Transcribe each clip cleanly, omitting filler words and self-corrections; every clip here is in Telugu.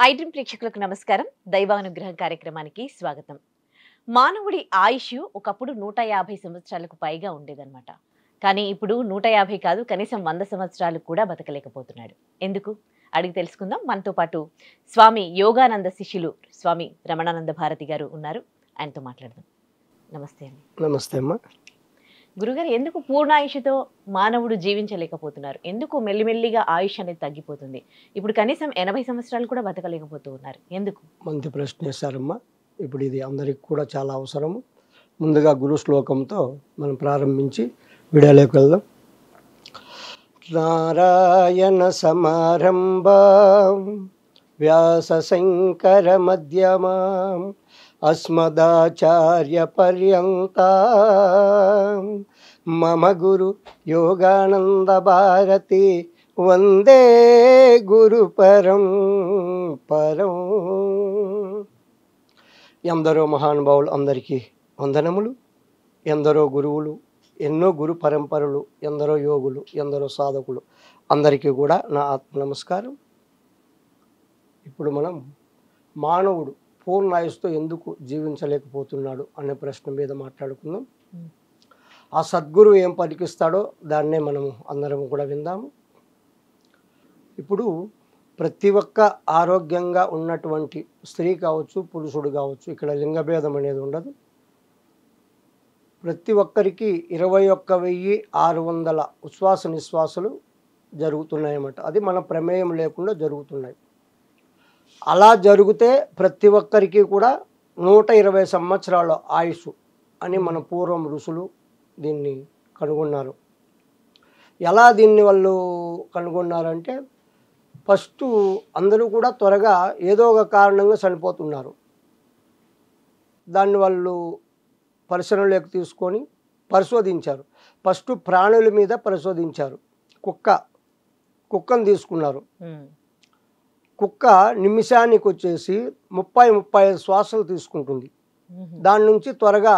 ఐడ్రీమ్ ప్రేక్షకులకు నమస్కారం. దైవానుగ్రహం కార్యక్రమానికి స్వాగతం. మానవుడి ఆయుష్ ఒకప్పుడు 150 సంవత్సరాలకు పైగా ఉండేదన్నమాట. కానీ ఇప్పుడు 150 కాదు, కనీసం 100 సంవత్సరాలు కూడా బతకలేకపోతున్నాడు. ఎందుకు అడిగి తెలుసుకుందాం. మనతో పాటు స్వామి యోగానంద శిష్యులు స్వామి రమణానంద భారతి గారు ఉన్నారు. ఆయనతో మాట్లాడదాం. నమస్తే అండి. నమస్తే అమ్మా. గురుగారు, ఎందుకు పూర్ణాయుషుతో మానవుడు జీవించలేకపోతున్నారు? ఎందుకు మెల్లిమెల్లిగా ఆయుష్ అనేది తగ్గిపోతుంది? ఇప్పుడు కనీసం 80 సంవత్సరాలు కూడా బతకలేకపోతూ ఉన్నారు. ఎందుకు? మంచి ప్రశ్న వేశారమ్మా. ఇప్పుడు ఇది అందరికి కూడా చాలా అవసరము. ముందుగా గురు శ్లోకంతో మనం ప్రారంభించి వీడియోలోకి వెళ్దాం. నారాయణ సమారంభాం వ్యాస శంకర మధ్యమాం అస్మదాచార్య పర్యంతం మమ గురు యోగానంద భారతి వందే గురు పరం. ఎందరో మహానుభావులు అందరికీ వందనములు. ఎందరో గురువులు, ఎన్నో గురు పరంపరలు, ఎందరో యోగులు, ఎందరో సాధకులు, అందరికీ కూడా నా ఆత్మ నమస్కారం. ఇప్పుడు మనం మానవుడు పూర్ణాయుస్తో ఎందుకు జీవించలేకపోతున్నాడు అనే ప్రశ్న మీద మాట్లాడుకుందాం. ఆ సద్గురు ఏం పలికిస్తాడో దాన్నే మనము అందరం కూడా విందాము. ఇప్పుడు ప్రతి ఒక్క ఆరోగ్యంగా ఉన్నటువంటి స్త్రీ కావచ్చు, పురుషుడు కావచ్చు, ఇక్కడ లింగభేదం అనేది ఉండదు. ప్రతి ఒక్కరికి 21,600 ఉచ్ఛ్వాస నిశ్వాసాలు జరుగుతున్నాయన్నమాట. అది మన ప్రమేయం లేకుండా జరుగుతున్నాయి. అలా జరిగితే ప్రతి ఒక్కరికి కూడా 120 సంవత్సరాల ఆయుష్ అని మన పూర్వం ఋషులు దీన్ని కనుగొన్నారు. ఎలా దీన్ని వాళ్ళు కనుగొన్నారంటే, ఫస్ట్ అందరూ కూడా త్వరగా ఏదో ఒక కారణంగా చనిపోతున్నారు. దాన్ని వాళ్ళు పరిశీలనలోకి తీసుకొని పరిశోధించారు. ఫస్ట్ ప్రాణుల మీద పరిశోధించారు. కుక్కను తీసుకున్నారు. కుక్క నిమిషానికి వచ్చేసి 30-35 శ్వాసలు తీసుకుంటుంది. దాని నుంచి త్వరగా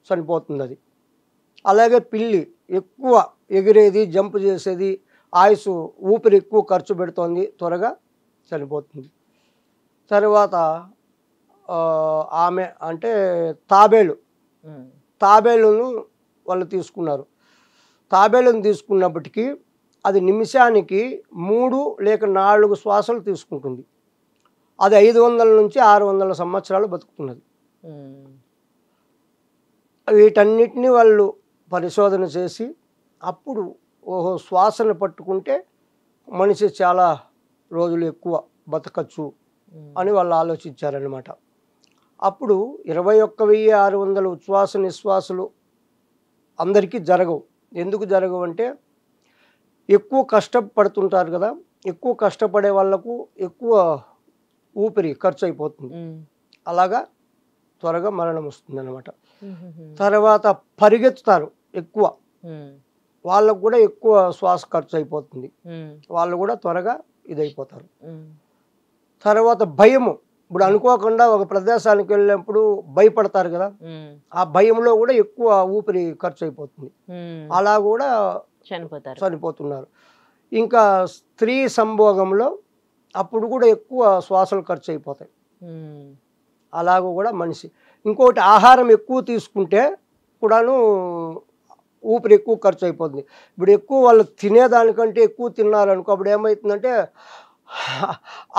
చనిపోతుంది అది. అలాగే పిల్లి ఎక్కువ ఎగిరేది, జంప్ చేసేది, ఆయుష్ ఊపిరి ఎక్కువ ఖర్చు పెడుతోంది, త్వరగా చనిపోతుంది. తర్వాత ఆమె అంటే తాబేలును వాళ్ళు తీసుకున్నారు. తాబేలును తీసుకున్నప్పటికీ అది నిమిషానికి 3 లేక 4 శ్వాసలు తీసుకుంటుంది. అది 500 నుంచి 600 సంవత్సరాలు బతుకుతున్నది. వీటన్నిటిని వాళ్ళు పరిశోధన చేసి అప్పుడు శ్వాసను పట్టుకుంటే మనిషి చాలా రోజులు ఎక్కువ బతకచ్చు అని వాళ్ళు ఆలోచించారనమాట. అప్పుడు 21,600 ఉచ్ఛ్వాస నిశ్వాసాలు అందరికీ జరగవు. ఎందుకు జరగవు అంటే, ఎక్కువ కష్టపడుతుంటారు కదా, ఎక్కువ కష్టపడే వాళ్ళకు ఎక్కువ ఊపిరి ఖర్చు అయిపోతుంది. అలాగా త్వరగా మరణం వస్తుంది అనమాట. తర్వాత పరిగెత్తుతారు ఎక్కువ, వాళ్ళకు కూడా ఎక్కువ శ్వాస ఖర్చు అయిపోతుంది, వాళ్ళు కూడా త్వరగా ఇదైపోతారు. తర్వాత భయము, ఇప్పుడు అనుకోకుండా ఒక ప్రదేశానికి వెళ్ళినప్పుడు భయపడతారు కదా, ఆ భయంలో కూడా ఎక్కువ ఊపిరి ఖర్చు అయిపోతుంది, అలా కూడా చనిపోతున్నారు. ఇంకా స్త్రీ సంభోగంలో అప్పుడు కూడా ఎక్కువ శ్వాసలు ఖర్చు అయిపోతాయి. అలాగూ కూడా మనిషి. ఇంకోటి, ఆహారం ఎక్కువ తీసుకుంటే కూడాను ఊపిరి ఎక్కువ ఖర్చు అయిపోతుంది. ఇప్పుడు ఎక్కువ వాళ్ళు తినేదానికంటే ఎక్కువ తిన్నారనుకో, అప్పుడు ఏమవుతుందంటే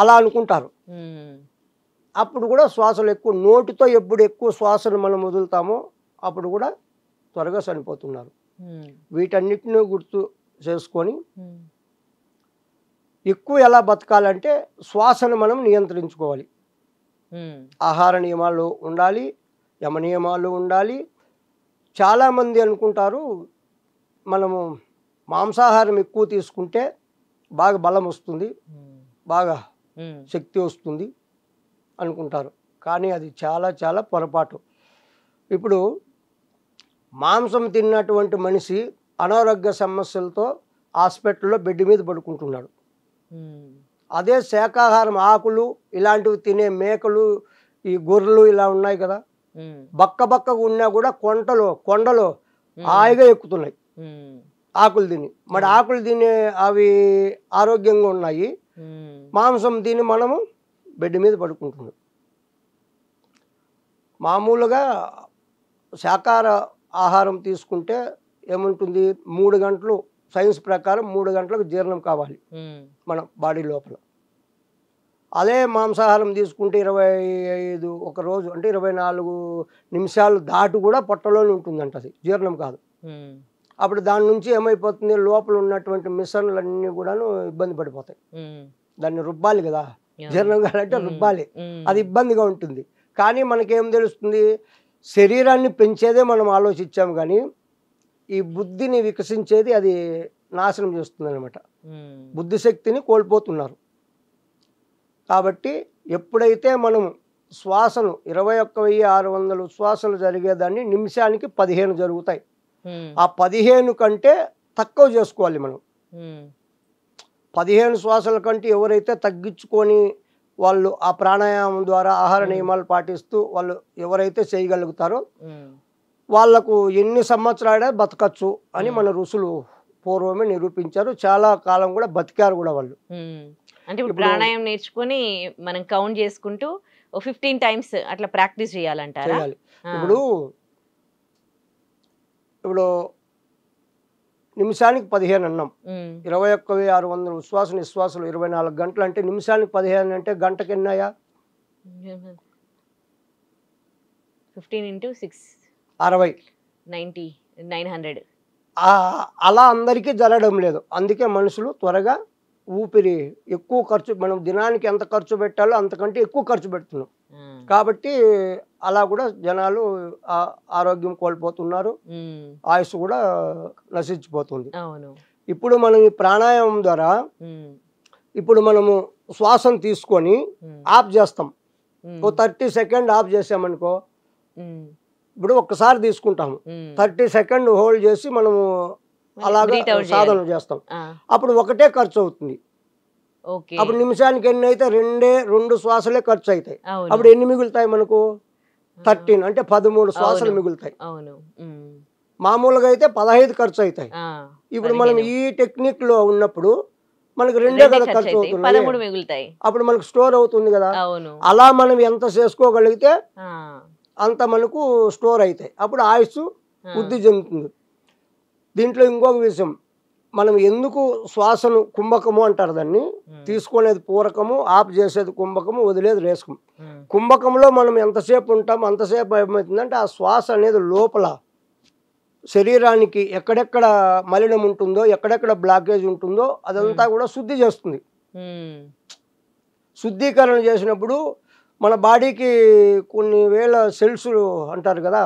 అలా అనుకుంటారు. అప్పుడు కూడా శ్వాసలు ఎక్కువ, నోటితో ఎప్పుడు ఎక్కువ శ్వాసను మనం వదులుతామో అప్పుడు కూడా త్వరగా చనిపోతున్నారు. వీటన్నిటిని గుర్తు చేసుకొని ఎక్కువ ఎలా బతకాలంటే శ్వాసను మనం నియంత్రించుకోవాలి. ఆహార నియమాలు ఉండాలి, యమ నియమాలు ఉండాలి. చాలామంది అనుకుంటారు మనము మాంసాహారం ఎక్కువ తీసుకుంటే బాగా బలం వస్తుంది, బాగా శక్తి వస్తుంది అనుకుంటారు. కానీ అది చాలా చాలా పొరపాటు. ఇప్పుడు మాంసం తిన్నటువంటి మనిషి అనారోగ్య సమస్యలతో హాస్పిటల్లో బెడ్ మీద పడుకుంటున్నాడు. అదే శాకాహారం, ఆకులు ఇలాంటివి తినే మేకలు, ఈ గొర్రెలు ఇలా ఉన్నాయి కదా, బక్కగా ఉన్నా కూడా కొండలో హాయిగా ఎక్కుతున్నాయి ఆకులు తిని. మరి ఆకులు తినే అవి ఆరోగ్యంగా ఉన్నాయి, మాంసం తిని మనము బెడ్ మీద పడుకుంటున్నాడు. మామూలుగా శాకాహార ఆహారం తీసుకుంటే ఏముంటుంది, 3 గంటలు సైన్స్ ప్రకారం 3 గంటలకు జీర్ణం కావాలి మన బాడీ లోపల. అదే మాంసాహారం తీసుకుంటే 25 ఒక రోజు అంటే 24 నిమిషాలు దాటి కూడా పొట్టలోనే ఉంటుందంట, అది జీర్ణం కాదు. అప్పుడు దాని నుంచి ఏమైపోతుంది, లోపల ఉన్నటువంటి మిశ్రమాలన్నీ కూడాను ఇబ్బంది పడిపోతాయి. దాన్ని రుబ్బాలి కదా, జీర్ణం కావాలంటే రుబ్బాలి, అది ఇబ్బందిగా ఉంటుంది. కానీ మనకేం తెలుస్తుంది, శరీరాన్ని పెంచేదే మనం ఆలోచించాం, కానీ ఈ బుద్ధిని వికసించేది అది నాశనం చేస్తుంది అనమాట. బుద్ధిశక్తిని కోల్పోతున్నారు. కాబట్టి ఎప్పుడైతే మనం శ్వాసను 21,600 శ్వాసలు జరిగేదాన్ని నిమిషానికి 15 జరుగుతాయి. ఆ 15 కంటే తక్కువ చేసుకోవాలి మనం. 15 శ్వాసల కంటే ఎవరైతే తగ్గించుకొని వాళ్ళు ఆ ప్రాణాయామం ద్వారా ఆహార నియమాలు పాటిస్తూ వాళ్ళు ఎవరైతే చేయగలుగుతారో వాళ్లకు ఎన్ని సంవత్సరాలే బతకచ్చు అని మన ఋషులు పూర్వమే నిరూపించారు. చాలా కాలం కూడా బతికారు కూడా వాళ్ళు. అంటే ఇప్పుడు ప్రాణాయామం నేర్చుకొని మనం కౌంట్ చేసుకుంటూ 15 టైమ్స్ అట్లా ప్రాక్టీస్ చేయాలంటారా? ఇప్పుడు నిమిషానికి 15 అన్నాం, 21,600 ఉచ్ఛ్వాస నిశ్వాసాలు 24 గంటలు అంటే నిమిషానికి 15 అంటే గంటకి ఎన్నాయా? 15 × 6 60 90 900. అలా అందరికీ జరగడం లేదు. అందుకే మనుషులు త్వరగా ఊపిరి ఎక్కువ ఖర్చు, మనం దినానికి ఎంత ఖర్చు పెట్టాలో అంతకంటే ఎక్కువ ఖర్చు పెడుతున్నాం. కాబట్టి అలా కూడా జనాలు ఆరోగ్యం కోల్పోతున్నారు, ఆయుష్ కూడా నశించిపోతుంది. ఇప్పుడు మనం ఈ ప్రాణాయామం ద్వారా ఇప్పుడు మనము శ్వాసను తీసుకొని ఆఫ్ చేస్తాం. 30 సెకండ్ ఆఫ్ చేసామనుకో, ఇప్పుడు ఒక్కసారి తీసుకుంటాము, 30 సెకండ్ హోల్డ్ చేసి మనము అలాగే సాధన చేస్తాం. అప్పుడు ఒకటే ఖర్చు అవుతుంది. అప్పుడు నిమిషానికి ఎన్ని అయితే 2 శ్వాసలే ఖర్చు అవుతాయి. అప్పుడు ఎన్ని మిగులుతాయి మనకు? 13 అంటే 13 శ్వాసలు మిగులుతాయి. మామూలుగా అయితే 15 ఖర్చు అవుతాయి. ఇప్పుడు మనం ఈ టెక్నిక్ లో ఉన్నప్పుడు మనకు 2 కదా ఖర్చు అవుతుంది, అప్పుడు మనకు స్టోర్ అవుతుంది కదా. అలా మనం ఎంత చేసుకోగలిగితే అంత మనకు స్టోర్ అవుతాయి, అప్పుడు ఆయుష్ వృద్ధి చెందుతుంది. దీంట్లో ఇంకొక విషయం, మనం ఎందుకు శ్వాసను కుంభకము అంటారు, దాన్ని తీసుకునేది పూరకము, ఆఫ్ చేసేది కుంభకము, వదిలేది రేసకం. కుంభకంలో మనం ఎంతసేపు ఉంటాం అంతసేపు ఏమవుతుందంటే ఆ శ్వాస అనేది లోపల శరీరానికి ఎక్కడెక్కడ మలినం ఉంటుందో, ఎక్కడెక్కడ బ్లాకేజ్ ఉంటుందో అదంతా కూడా శుద్ధి చేస్తుంది. శుద్ధీకరణ చేసినప్పుడు మన బాడీకి కొన్ని వేల సెల్స్ అంటారు కదా,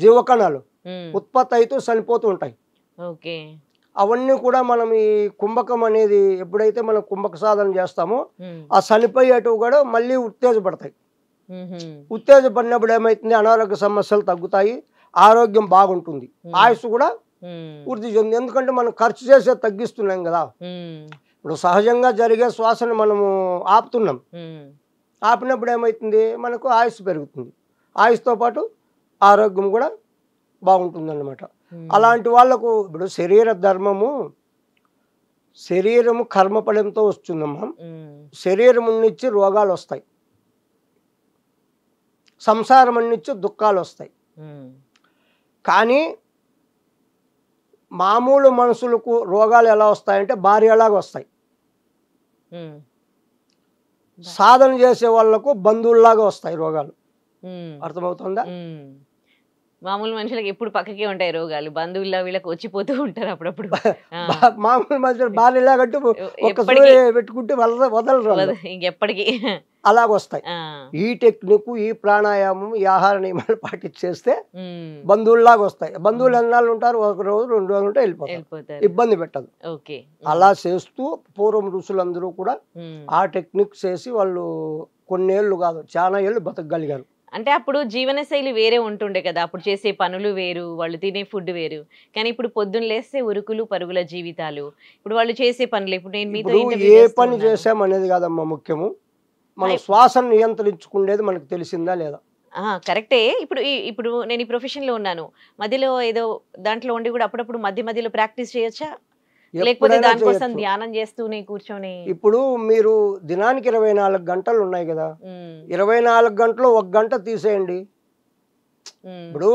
జీవకణాలు ఉత్పత్తి అవుతూ చనిపోతూ ఉంటాయి. అవన్నీ కూడా మనం ఈ కుంభకం అనేది ఎప్పుడైతే మనం కుంభక సాధన చేస్తామో ఆ చనిపోయేటివి కూడా మళ్ళీ ఉత్తేజపడతాయి. ఉత్తేజపడినప్పుడు ఏమవుతుంది, అనారోగ్య సమస్యలు తగ్గుతాయి, ఆరోగ్యం బాగుంటుంది, ఆయుష్ కూడా వృద్ధి చెంది. ఎందుకంటే మనం ఖర్చు చేసే తగ్గిస్తున్నాం కదా. ఇప్పుడు సహజంగా జరిగే శ్వాసను మనము ఆపుతున్నాం, ఆపినప్పుడు ఏమవుతుంది, మనకు ఆయుష్ పెరుగుతుంది, ఆయుష్తో పాటు ఆరోగ్యం కూడా బాగుంటుంది అన్నమాట. అలాంటి వాళ్ళకు ఇప్పుడు శరీర ధర్మము, శరీరము కర్మఫలంతో వస్తుందమ్మా. శరీరం నుంచి రోగాలు వస్తాయి, సంసారం నుంచి దుఃఖాలు వస్తాయి. కానీ మామూలు మనుషులకు రోగాలు ఎలా వస్తాయంటే భార్యలాగా వస్తాయి. సాధన చేసే వాళ్ళకు బంధువుల్లాగా వస్తాయి రోగాలు. అర్థమవుతుందా? మామూలు మనుషులకు ఎప్పుడు పక్కకే ఉంటాయి రోగాలు, బంధువుల్లో వీళ్ళకి వచ్చిపోతూ ఉంటారు అప్పుడప్పుడు. మామూలు మనుషులు భార్యలాగట్టు పెట్టుకుంటే వదలరు, ఇంకెప్పటికీ అలాగొస్తాయి. ఈ టెక్నిక్, ఈ ప్రాణాయామం, ఈ ఆహార నియమాలు పాటించేస్తే బంధువుల్లాగా వస్తాయి. బంధువులు ఎన్నాళ్ళు ఉంటారు, 1 రోజు 2 రోజులు ఉంటే వెళ్ళిపోతారు, ఇబ్బంది పెట్టదు. అలా చేస్తూ పూర్వం ఋషులందరూ కూడా ఆ టెక్నిక్ చేసి వాళ్ళు కొన్నేళ్ళు కాదు చాలా ఏళ్ళు బతకగలిగారు. అంటే అప్పుడు జీవనశైలి వేరే ఉంటుండే కదా, అప్పుడు చేసే పనులు వేరు, వాళ్ళు తినే ఫుడ్ వేరు. కానీ ఇప్పుడు పొద్దున్న లేస్తే ఉరుకులు పరుగుల జీవితాలు, ఇప్పుడు వాళ్ళు చేసే పనులు, ఇప్పుడు నేను మీతో ఏ పని చేసామనేది కాదమ్మా ముఖ్యము, మన శ్వాసను నియంత్రించుకునేది మనకు తెలిసిందా లేదా. కరెక్టే. ఇప్పుడు నేను ఈ ప్రొఫెషన్లో ఉన్నాను, మధ్యలో ఏదో దాంట్లో ఉండి కూడా అప్పుడప్పుడు మధ్యలో ప్రాక్టీస్ చేయొచ్చా? లేకపోతే ఎప్పుడైనా దానికోసం చేయొచ్చు. ధ్యానం చేస్తూనే కూర్చొని ఇప్పుడు మీరు దినానికి 24 గంటలు ఉన్నాయి కదా, ఉమ్, 24 గంటలు 1 గంట తీసేయండి. ఉమ్, ఇప్పుడు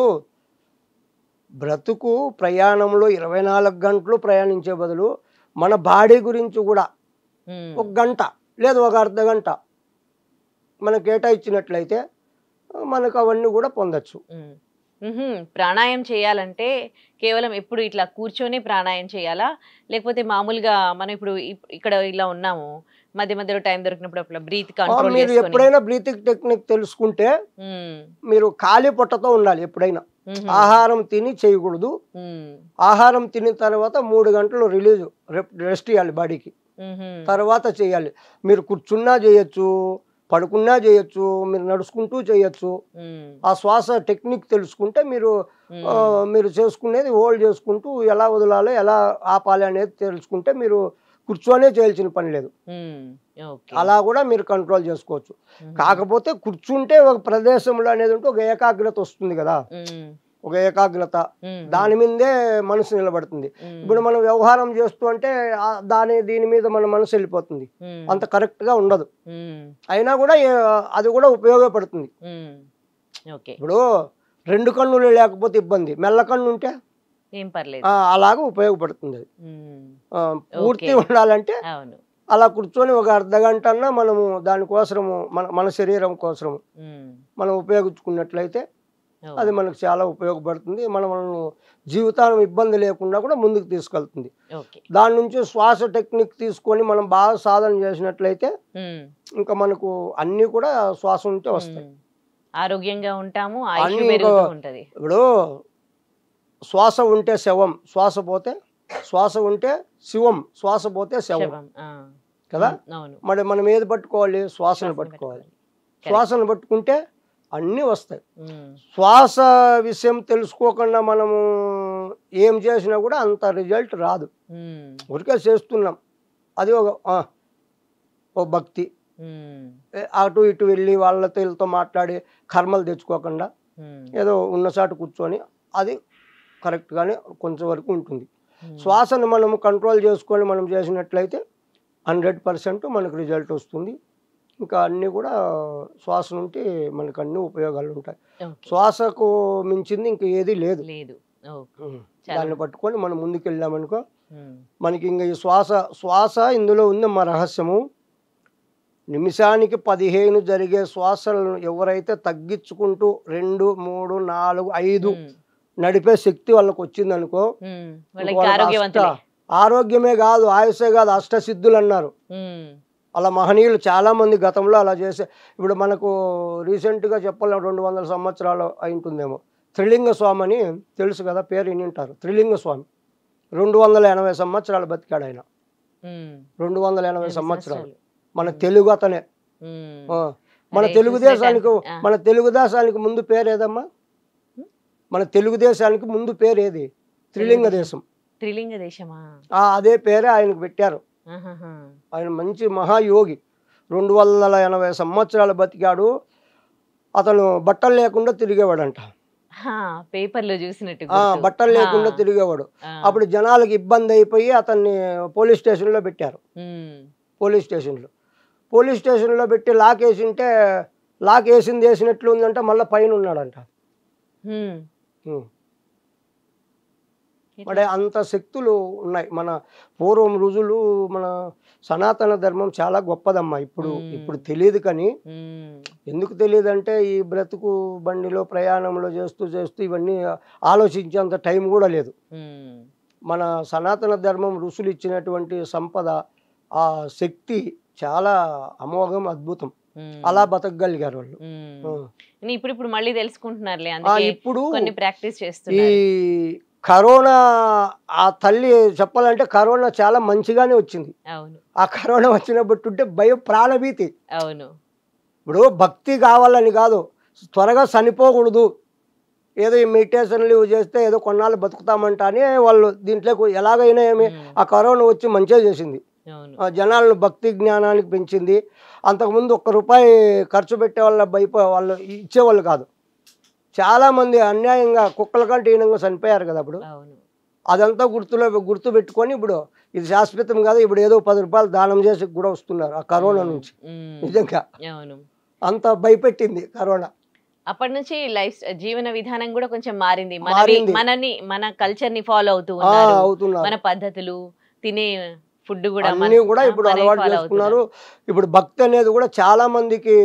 బ్రతుకు ప్రయాణంలో 24 గంటలు ప్రయాణించే బదులు మన బాడీ గురించి కూడా ఉమ్, 1 గంట లేదు 1 అర్ధ గంట మనకు కేటాయించినట్లయితే మనకు అవన్నీ కూడా పొందొచ్చు. ఉమ్. మ్హూ. ప్రాణాయామం చేయాలంటే కేవలం ఎప్పుడు ఇట్లా కూర్చొని ప్రాణాయామం చేయాలా, లేకపోతే మామూలుగా మనం ఇప్పుడు ఇక్కడ ఇలా ఉన్నాము, మధ్య మధ్యలో టైం దొరికినప్పుడు అట్లా బ్రీత్ కంట్రోల్ మీరు చేసుకొని ఎప్పుడైనా బ్రీతింగ్ టెక్నిక్ తెలుసుకుంటే ఉమ్, మీరు ఖాళీ పొట్టతో ఉండాలి. ఎప్పుడైనా మ్హూ. ఆహారం తిని చేయకూడదు. ఉమ్, ఆహారం తిన్న తర్వాత 3 గంటలు రిలీజ్ రెస్ట్ ఇవ్వాలి బాడీకి, మ్హూ. తర్వాత చేయాలి. మీరు కూర్చున్నా చేయొచ్చు, పడుకున్నా చేయొచ్చు, మీరు నడుచుకుంటూ చేయొచ్చు. ఉమ్, ఆ శ్వాస టెక్నిక్ తెలుసుకుంటే మీరు ఉమ్, మీరు చేసుకునేది హోల్డ్ చేసుకుంటూ ఎలా వదలాలో ఎలా ఆపాలి అనేది తెలుసుకుంటే మీరు కూర్చొనే చేయాల్సిన పని లేదు. ఉమ్, ఓకే. అలా కూడా మీరు కంట్రోల్ చేసుకోవచ్చు. మ్హూ. కాకపోతే కూర్చుంటే ఒక ప్రదేశంలో అనేది ఉంటే ఒక ఏకాగ్రత వస్తుంది కదా, ఉమ్, ఒక ఏకాగ్రత ఉమ్, దాని మీదే మనసు నిలబడుతుంది. ఉమ్, ఇప్పుడు మనం వ్యవహారం చేస్తూ అంటే దీని మీద మన మనసు వెళ్ళిపోతుంది, ఉమ్, అంత కరెక్ట్గా ఉండదు. ఉమ్, అయినా కూడా అది కూడా ఉపయోగపడుతుంది. ఉమ్, ఓకే. ఇప్పుడు 2 కన్నులు లేకపోతే ఇబ్బంది, మెల్ల కన్ను ఉంటే ఏం పర్లేదు. అలాగా ఉపయోగపడుతుంది అది. ఉమ్, పూర్తి ఓకే. ఉండాలంటే అవును. అలా కూర్చొని ఒక అర్ధ గంట అన్నా మనము దానికోసము మన శరీరం కోసము ఉమ్, మనం ఉపయోగించుకున్నట్లయితే ఓ, అది మనకు చాలా ఉపయోగపడుతుంది. మనల్ని జీవితాన్ని ఇబ్బంది లేకుండా కూడా ముందుకు తీసుకెళ్తుంది. ఓకే. దాని నుంచి శ్వాస టెక్నిక్ తీసుకొని మనం బాగా సాధన చేసినట్లయితే ఉమ్, ఇంకా మనకు అన్నీ కూడా శ్వాస ఉంటే వస్తాయి. ఉమ్. ఆరోగ్యంగా ఉంటాము, ఆయుష్ అన్నీ పెరుగుతూ ఉంటది. ఇప్పుడు శ్వాస ఉంటే శవం, శ్వాస పోతే శ్వాస ఉంటే శివం, శ్వాస పోతే శవం శవం. ఆ, కదా. అవును. మరి మనం ఏది పట్టుకోవాలి? శ్వాసను శ్వాసను పట్టుకోవాలి. పట్టుకోవాలి. శ్వాసను పట్టుకుంటే అన్నీ వస్తాయి. ఉమ్, శ్వాస విషయం తెలుసుకోకుండా మనము ఏం చేసినా కూడా అంత రిజల్ట్ రాదు. ఉమ్, ఊరికే చేస్తున్నాం, అది ఓ భక్తి. ఉమ్, అటు ఇటు వెళ్ళి వాళ్ళతో వీళ్ళతో మాట్లాడి కర్మలు తెచ్చుకోకుండా ఉమ్, ఏదో ఉన్న చాటు కూర్చొని అది కరెక్ట్గానే కొంచెం వరకు ఉంటుంది. ఉమ్, శ్వాసను మనము కంట్రోల్ చేసుకొని మనం చేసినట్లయితే 100% మనకు రిజల్ట్ వస్తుంది. ఇంకా అన్నీ కూడా శ్వాస నుండి మనకు అన్ని ఉపయోగాలు ఉంటాయి. ఓకే. శ్వాసకు మించింది ఇంకా ఏది లేదు. లేదు. ఓకే. ఉమ్. చాలా దాన్ని పట్టుకొని మనం ముందుకు వెళ్ళామనుకో ఉమ్, మనకి ఇంకా ఈ శ్వాస ఇందులో ఉంది మా రహస్యము. నిమిషానికి 15 జరిగే శ్వాసలను ఎవరైతే తగ్గించుకుంటూ 2, 3, 4, 5 ఉమ్, నడిపే శక్తి వాళ్ళకి వచ్చిందనుకో ఉమ్, ఇంక వాళ్ళకి వాళ్ళకి ఆరోగ్యవంతులే. ఆరోగ్యమే కాదు, ఆయుషే కాదు, అష్టసిద్ధులు అన్నారు. ఉమ్, అలా మహనీయులు చాలామంది గతంలో అలా చేసే. ఇప్పుడు మనకు రీసెంట్గా చెప్పాలి 200 సంవత్సరాలు అయి ఉంటుందేమో. త్రిలింగ స్వామి అని తెలుసు కదా, పేరు వినింటారు. త్రిలింగ స్వామి 280 సంవత్సరాలు బతికాడు ఆయన. ఉమ్, 280 సంవత్సరాలు. సంవత్సరాలు. మన తెలుగు అతనే. ఉమ్, ఆ, మన అదే తెలుగుదేశానికి చూసినట్టు. ఆ. మన తెలుగుదేశానికి ముందు పేరు ఏదమ్మా? మన తెలుగుదేశానికి ముందు పేరు ఏది? త్రిలింగ దేశం. త్రిలింగ దేశమా? అదే పేరే ఆయనకు పెట్టారు. ఆహాహా. ఆయన మంచి మహాయోగి. 280 సంవత్సరాలు బతికాడు. అతను బట్టలు లేకుండా తిరిగేవాడంట. హా, పేపర్లో చూసినట్టు బట్టలు లేకుండా తిరిగేవాడు. అప్పుడు జనాలకు ఇబ్బంది అయిపోయి అతన్ని పోలీస్ స్టేషన్లో పెట్టారు. పోలీస్ స్టేషన్లో పెట్టి లాక్ వేసింటే లాక్ వేసింది వేసినట్లు ఉందంటే మళ్ళీ పైన ఉన్నాడంట. మరి అంత శక్తులు ఉన్నాయి. మన పూర్వం రుజులు, మన సనాతన ధర్మం చాలా గొప్పదమ్మా. ఇప్పుడు తెలియదు. కానీ ఎందుకు తెలియదు అంటే ఈ బ్రతుకు బండిలో ప్రయాణంలో చేస్తూ ఇవన్నీ ఆలోచించేంత టైం కూడా లేదు. మన సనాతన ధర్మం ఋషులు ఇచ్చినటువంటి సంపద, ఆ శక్తి చాలా అమోఘం, అద్భుతం. అలా బతకగలిగారు వాళ్ళు. ఇప్పుడు మళ్ళీ తెలుసుకుంటున్నారులే, ఇప్పుడు కొన్ని ప్రాక్టీస్ ఈ చేస్తున్నారు. కరోనా, ఆ తల్లి చెప్పాలంటే కరోనా చాలా మంచిగానే వచ్చింది. అవును. ఆ కరోనా వచ్చినట్టుంటే భయం, ప్రాణభీతి. అవును. ఇప్పుడు భక్తి కావాలని కాదు, త్వరగా చనిపోకూడదు, ఏదో ఈ మెడిటేషన్లు చేస్తే ఏదో కొన్నాళ్ళు బతుకుతామంట అని వాళ్ళు దీంట్లో ఎలాగైనా ఏమి ఆ కరోనా వచ్చి మంచిగా చేసింది. జనాలను భక్తి జ్ఞానానికి పెంచింది. అంతకుముందు ₹1 ఖర్చు పెట్టే వాళ్ళ వాళ్ళు ఇచ్చేవాళ్ళు కాదు. చాలామంది అన్యాయంగా కుక్కల కంటే హీనంగా చనిపోయారు కదా అప్పుడు. అదంతా గుర్తు పెట్టుకొని ఇప్పుడు ఇది శాశ్వతం కాదు, ఇప్పుడు ఏదో 10 రూపాయలు దానం చేసి కూడా వస్తున్నారు ఆ కరోనా నుంచి. నిజంగా అంత భయపెట్టింది కరోనా. అప్పటి నుంచి జీవన విధానం కూడా కొంచెం మారింది. మారింది. మన కల్చర్ ని ఫాలో అవుతున్నారు. అవుతున్నారు. మన పద్ధతులు, తినే ఫుడ్ కూడా అన్నీ కూడా ఇప్పుడు అలవాటు చేసుకున్నారు. ఇప్పుడు భక్తి అనేది కూడా చాలా మందికి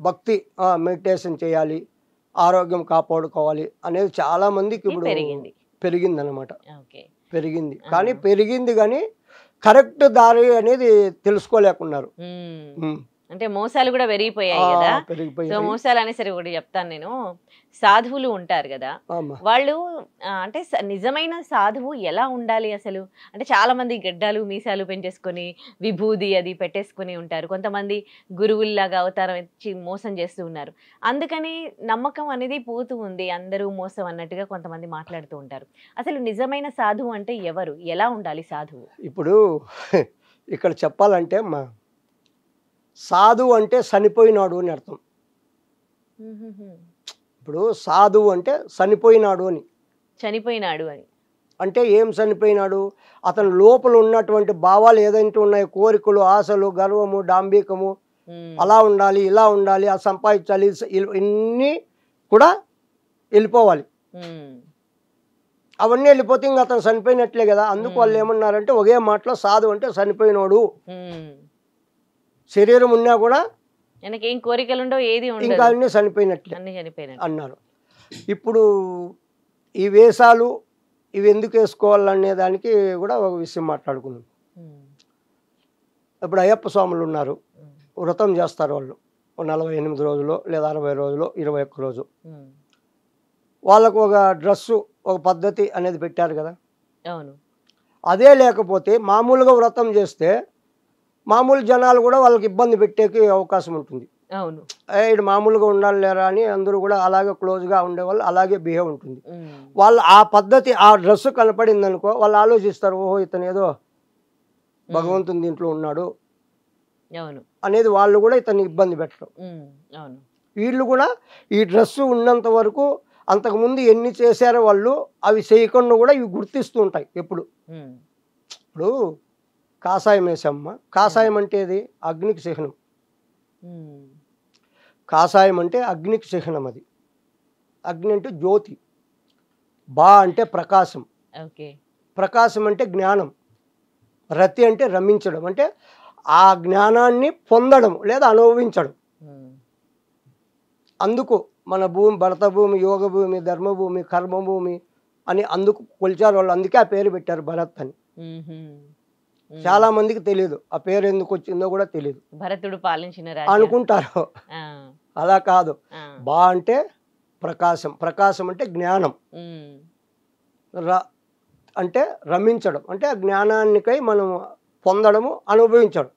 భక్తి, మెడిటేషన్ చేయాలి, ఆరోగ్యం కాపాడుకోవాలి అనేది చాలా మందికి ఇప్పుడు పెరిగింది అనమాట. పెరిగింది కానీ కరెక్ట్ దారి అనేది తెలుసుకోలేకున్నారు. అంటే మోసాలు కూడా పెరిగిపోయాయి కదా. సో మోసాలు అనేసరికి కూడా చెప్తాను నేను. సాధువులు ఉంటారు కదా, వాళ్ళు అంటే నిజమైన సాధువు ఎలా ఉండాలి అసలు అంటే చాలా మంది గడ్డాలు మీసాలు పెంచేసుకొని విభూది అది పెట్టేసుకుని ఉంటారు. కొంతమంది గురువుల్లాగా అవతారం ఇచ్చి మోసం చేస్తూ ఉన్నారు. అందుకని నమ్మకం అనేది పోతూ ఉంది. అందరూ మోసం అన్నట్టుగా కొంతమంది మాట్లాడుతూ ఉంటారు. అసలు నిజమైన సాధువు అంటే ఎవరు, ఎలా ఉండాలి సాధువు? ఇప్పుడు ఇక్కడ చెప్పాలంటే సాధువు అంటే చనిపోయినాడు అని అర్థం. ఇప్పుడు సాధువు అంటే చనిపోయినాడు అని. చనిపోయినాడు అని అంటే ఏం చనిపోయినాడు? అతని లోపల ఉన్నటువంటి భావాలు ఏదైతే ఉన్నాయో, కోరికలు, ఆశలు, గర్వము, డాంబికము, అలా ఉండాలి, ఇలా ఉండాలి, అది సంపాదించాలి, ఇన్ని కూడా వెళ్ళిపోవాలి. అవన్నీ వెళ్ళిపోతే ఇంకా అతను చనిపోయినట్లే కదా. అందుకు వాళ్ళు ఏమన్నారంటే ఒకే మాటలో సాధువు అంటే చనిపోయినోడు. శరీరం ఉన్నా కూడా ఏం కోరికలు ఉండవు, ఏది ఇంకా అన్ని చనిపోయినట్లే అన్నారు. ఇప్పుడు ఈ వేషాలు ఇవి ఎందుకు వేసుకోవాలనే దానికి కూడా ఒక విషయం మాట్లాడుకున్నాం. ఇప్పుడు అయ్యప్ప స్వాములు ఉన్నారు, వ్రతం చేస్తారు వాళ్ళు 48 రోజులు లేదా 60 రోజులు 21 రోజు. వాళ్ళకు ఒక డ్రెస్సు, ఒక పద్ధతి అనేది పెట్టారు కదా. అవును. అదే లేకపోతే మామూలుగా వ్రతం చేస్తే మామూలు జనాలు కూడా వాళ్ళకి ఇబ్బంది పెట్టేకి అవకాశం ఉంటుంది. అవును, ఇటు మామూలుగా ఉండాలి లేరా అని అందరూ కూడా అలాగే క్లోజ్గా ఉండేవాళ్ళు, అలాగే బిహేవ్ ఉంటుంది. వాళ్ళు ఆ పద్ధతి, ఆ డ్రెస్ కనపడింది అనుకో, వాళ్ళు ఆలోచిస్తారు, ఓహో ఇతను ఏదో భగవంతుని దీంట్లో ఉన్నాడు అనేది. వాళ్ళు కూడా ఇతన్ని ఇబ్బంది పెట్టరు. వీళ్ళు కూడా ఈ డ్రెస్సు ఉన్నంత వరకు అంతకుముందు ఎన్ని చేశారో వాళ్ళు అవి చేయకుండా కూడా ఇవి గుర్తిస్తూ ఉంటాయి ఎప్పుడు. ఇప్పుడు కాషాయం వేసమ్మ, కాషాయం అంటే ఏది? అగ్నికి చిహ్నం. కాషాయం అంటే అగ్నికి చిహ్నం. అది అగ్ని అంటే జ్యోతి, బా అంటే ప్రకాశం, ప్రకాశం అంటే జ్ఞానం, రతి అంటే రమించడం, అంటే ఆ జ్ఞానాన్ని పొందడం లేదా అనుభవించడం. అందుకు మన భూమి భరత భూమి, యోగ భూమి, ధర్మభూమి, కర్మభూమి అని అందుకు కొలిచారు వాళ్ళు. అందుకే ఆ పేరు పెట్టారు భరత్ అని. చాలా మందికి తెలియదు ఆ పేరు ఎందుకు వచ్చిందో కూడా తెలియదు. భరతుడు పాలించిన అనుకుంటారు, అలా కాదు. బా అంటే ప్రకాశం, ప్రకాశం అంటే జ్ఞానం, అంటే రమించడం, అంటే ఆ జ్ఞానానికై మనం పొందడము, అనుభవించడం.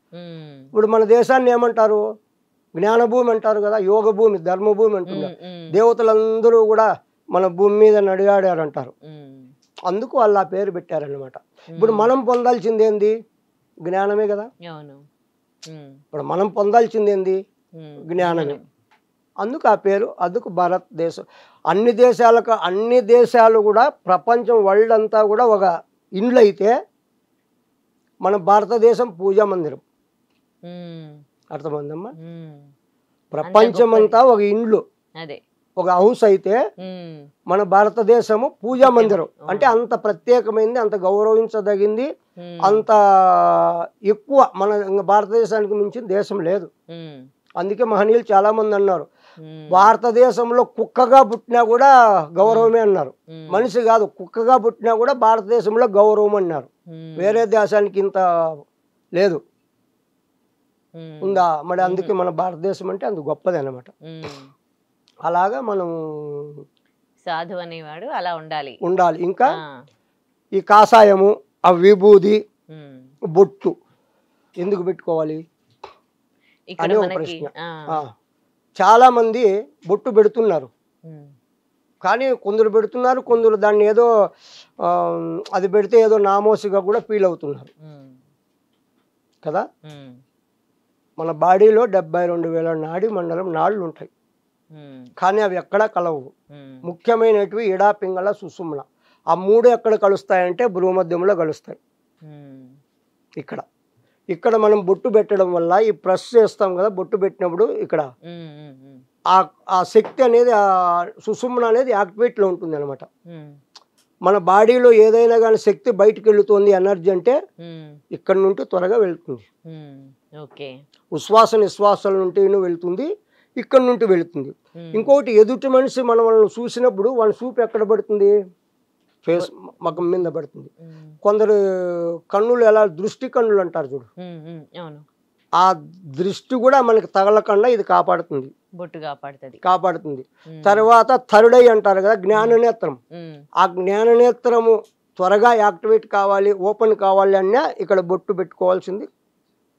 ఇప్పుడు మన దేశాన్ని ఏమంటారు? జ్ఞానభూమి అంటారు కదా, యోగ భూమి, ధర్మభూమి అంటున్నారు. దేవతలందరూ కూడా మన భూమి మీద నడిగాడారు అంటారు. అందుకు వాళ్ళు ఆ పేరు పెట్టారనమాట. ఇప్పుడు మనం పొందాల్సింది ఏంది? జ్ఞానమే కదా. ఇప్పుడు మనం పొందాల్సింది ఏంది? జ్ఞానమే. అందుకు ఆ పేరు, అందుకు భారతదేశం. అన్ని దేశాలు కూడా ప్రపంచం వరల్డ్ అంతా కూడా ఒక ఇండ్లు అయితే మన భారతదేశం పూజా మందిరం. అర్థమైందమ్మా? ప్రపంచం అంతా ఒక ఇండ్లు, ఒక హౌస్ అయితే మన భారతదేశము పూజా మందిరం. అంటే అంత ప్రత్యేకమైంది, అంత గౌరవించదగింది, అంత ఎక్కువ. మన భారతదేశానికి మించిన దేశం లేదు. అందుకే మహనీయులు చాలా మంది అన్నారు, భారతదేశంలో కుక్కగా పుట్టినా కూడా గౌరవమే అన్నారు. మనిషి కాదు, కుక్కగా పుట్టినా కూడా భారతదేశంలో గౌరవం అన్నారు. వేరే దేశానికి ఇంత లేదు, ఉందా మరి? అందుకే మన భారతదేశం అంటే అంత గొప్పది అన్నమాట. అలాగా మనం సాధు అనేవాడు అలా ఉండాలి. ఇంకా ఈ కాషాయము, ఆ విభూది, బొట్టు ఎందుకు పెట్టుకోవాలి అనే ఒక ప్రశ్న. చాలా మంది బొట్టు పెడుతున్నారు, కానీ కొందరు పెడుతున్నారు, కొందరు దాన్ని ఏదో అది పెడితే ఏదో నామోసిగా కూడా ఫీల్ అవుతున్నారు కదా. మన బాడీలో 72,000 నాడీ మండలం నాళ్ళు ఉంటాయి, కానీ అవి ఎక్కడా కలవు. ముఖ్యమైనటివి ఎడా, పింగళ, సుషుమ్న. ఆ 3 ఎక్కడ కలుస్తాయంటే భ్రూమధ్యంలో కలుస్తాయి. ఇక్కడ ఇక్కడ మనం బొట్టు పెట్టడం వల్ల ఈ ప్రెస్ చేస్తాం కదా, బొట్టు పెట్టినప్పుడు ఇక్కడ ఆ శక్తి అనేది, ఆ సుషుమ్న అనేది యాక్టివేట్లో ఉంటుంది అనమాట. మన బాడీలో ఏదైనా కానీ శక్తి బయటికి వెళుతుంది ఎనర్జీ అంటే ఇక్కడ నుండి త్వరగా వెళ్తుంది. ఉశ్వాస నిశ్వాసాల నుండి వెళ్తుంది, ఇక్కడ నుండి వెళుతుంది. ఇంకొకటి, ఎదుటి మనిషి మనల్ని చూసినప్పుడు వాళ్ళ చూపు ఎక్కడ పడుతుంది? ఫేస్ మకం మీద పడుతుంది. కొందరు కన్నులు ఎలా దృష్టి కన్నులు అంటారు చూడు, ఆ దృష్టి కూడా మనకి తగలకుండా ఇది కాపాడుతుంది, కాపాడుతుంది. తర్వాత థర్డ్ ఐ అంటారు కదా, జ్ఞాననేత్రం. ఆ జ్ఞాననేత్రము త్వరగా యాక్టివేట్ కావాలి, ఓపెన్ కావాలి అన్నా ఇక్కడ బొట్టు పెట్టుకోవాల్సింది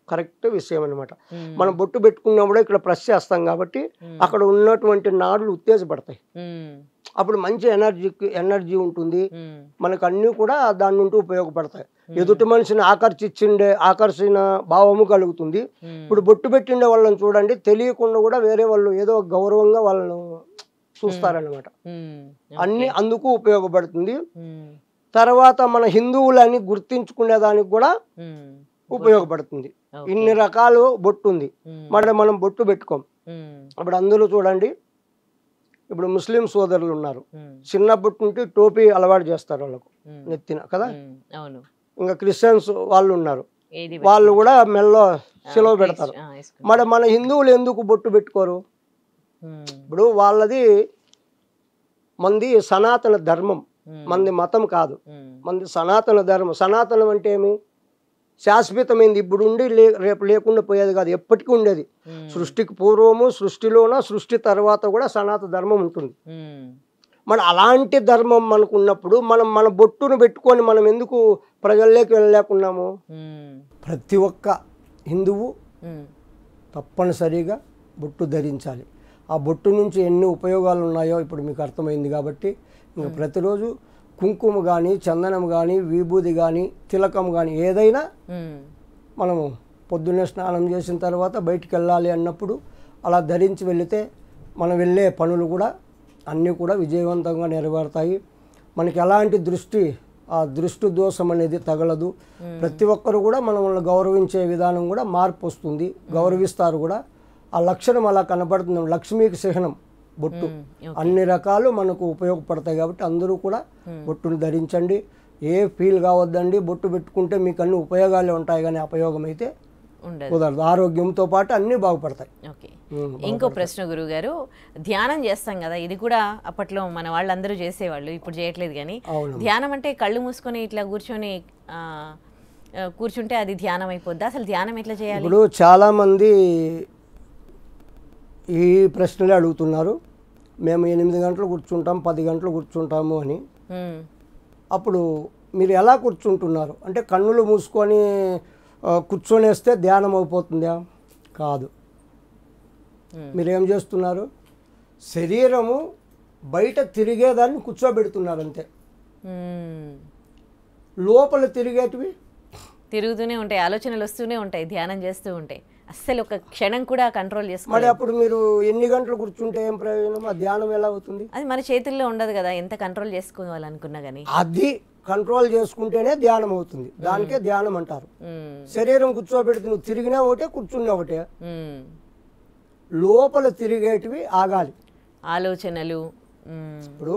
కరెక్ట్ విషయం అనమాట. మనం బొట్టు పెట్టుకున్నప్పుడు ఇక్కడ ప్రెస్ చేస్తాం కాబట్టి అక్కడ ఉన్నటువంటి నాడులు ఉత్తేజపడతాయి. అప్పుడు మంచి ఎనర్జీ ఉంటుంది, మనకు అన్నీ కూడా దాని నుండి ఉపయోగపడతాయి. ఎదుటి మనిషిని ఆకర్షణ భావము కలుగుతుంది. ఇప్పుడు బొట్టు పెట్టిండే వాళ్ళని చూడండి, తెలియకుండా కూడా వేరే వాళ్ళు ఏదో గౌరవంగా వాళ్ళను చూస్తారనమాట. అన్ని అందుకు ఉపయోగపడుతుంది. తర్వాత మన హిందువులని గుర్తించుకునేదానికి కూడా ఉపయోగపడుతుంది. ఇన్ని రకాలు బొట్టు ఉంది, మరి మనం బొట్టు పెట్టుకోం. అప్పుడు అందులో చూడండి, ఇప్పుడు ముస్లిం సోదరులు ఉన్నారు, చిన్నప్పటి నుండి టోపీ అలవాటు చేస్తారు వాళ్ళకు నెత్తిన కదా. ఇంకా క్రిస్టియన్స్ వాళ్ళు ఉన్నారు, వాళ్ళు కూడా మెల్లో సెలవు పెడతారు. మరి మన హిందువులు ఎందుకు బొట్టు పెట్టుకోరు? ఇప్పుడు వాళ్ళది, మంది సనాతన ధర్మం, మంది మతం కాదు, మంది సనాతన ధర్మం. సనాతనం అంటే ఏమి? శాశ్వతమైంది, ఇప్పుడు ఉండి రేపు లేకుండా పోయేది కాదు, ఎప్పటికీ ఉండేది. సృష్టికి పూర్వము, సృష్టిలోన, సృష్టి తర్వాత కూడా సనాతన ధర్మం ఉంటుంది. మన అలాంటి ధర్మం మనకు ఉన్నప్పుడు మనం మన బొట్టును పెట్టుకొని మనం ఎందుకు ప్రజల్లోకి వెళ్ళలేకున్నాము? ప్రతి ఒక్క హిందువు తప్పనిసరిగా బొట్టు ధరించాలి. ఆ బొట్టు నుంచి ఎన్ని ఉపయోగాలు ఉన్నాయో ఇప్పుడు మీకు అర్థమైంది. కాబట్టి ఇంకా ప్రతిరోజు కుంకుమ కానీ, చందనం కానీ, విభూది కానీ, తిలకం కానీ ఏదైనా మనము పొద్దున్నే స్నానం చేసిన తర్వాత బయటికి వెళ్ళాలి అన్నప్పుడు అలా ధరించి వెళితే మనం వెళ్ళే పనులు కూడా అన్నీ కూడా విజయవంతంగా నెరవేరుతాయి. మనకి ఎలాంటి ఆ దృష్టి దోషం అనేది తగలదు. ప్రతి ఒక్కరు కూడా మనల్ని గౌరవించే విధానం కూడా మార్పు వస్తుంది, గౌరవిస్తారు కూడా. ఆ లక్షణం అలా కనపడుతుంది. లక్ష్మీకి చిహ్నం బొట్టు. అన్ని రకాలు మనకు ఉపయోగపడతాయి కాబట్టి అందరూ కూడా బొట్టును ధరించండి. ఏ ఫీల్ కావద్దండి, బొట్టు పెట్టుకుంటే మీకు అన్ని ఉపయోగాలే ఉంటాయి, కానీ అపయోగం అయితే కుదరదు. ఆరోగ్యంతో పాటు అన్నీ బాగుపడతాయి. ఇంకో ప్రశ్న గురువు గారు, ధ్యానం చేస్తాం కదా, ఇది కూడా అప్పట్లో మన వాళ్ళందరూ చేసేవాళ్ళు, ఇప్పుడు చేయట్లేదు. కానీ ధ్యానం అంటే కళ్ళు మూసుకొని ఇట్లా కూర్చుంటే అది ధ్యానం అయిపోద్ది? అసలు ధ్యానం ఎట్లా చేయాలి? ఇప్పుడు చాలా మంది ఈ ప్రశ్నలే అడుగుతున్నారు. మేము 8 గంటలు కూర్చుంటాం, 10 గంటలు కూర్చుంటాము అని. అప్పుడు మీరు ఎలా కూర్చుంటున్నారు అంటే, కన్నులు మూసుకొని కూర్చొనేస్తే ధ్యానం అయిపోతుందా? కాదు. మీరేం చేస్తున్నారు? శరీరము బయట తిరిగేదాన్ని కూర్చోబెడుతున్నారు అంతే. లోపల తిరిగేటివి తిరుగుతూనే ఉంటాయి, ఆలోచనలు వస్తూనే ఉంటాయి, ధ్యానం చేస్తూ ఉంటాయి. అస్సలు ఒక క్షణం కూడా కంట్రోల్ చేసుకోవాలి. మరి అప్పుడు మీరు ఎన్ని గంటలు కూర్చుంటే ఏం ప్రయోజనం? ఆ ధ్యానం ఎలా అవుతుంది? అది మన చేతుల్లో ఉండదు కదా, ఎంత కంట్రోల్ చేసుకోవాలనుకున్నా కానీ. అది కంట్రోల్ చేసుకుంటేనే ధ్యానం అవుతుంది, దానికే ధ్యానం అంటారు. శరీరం కూర్చోబెడితే నువ్వు తిరిగినా ఒకటే, కూర్చున్నా ఒకటే. లోపల తిరిగేటివి ఆగాలి, ఆలోచనలు. ఇప్పుడు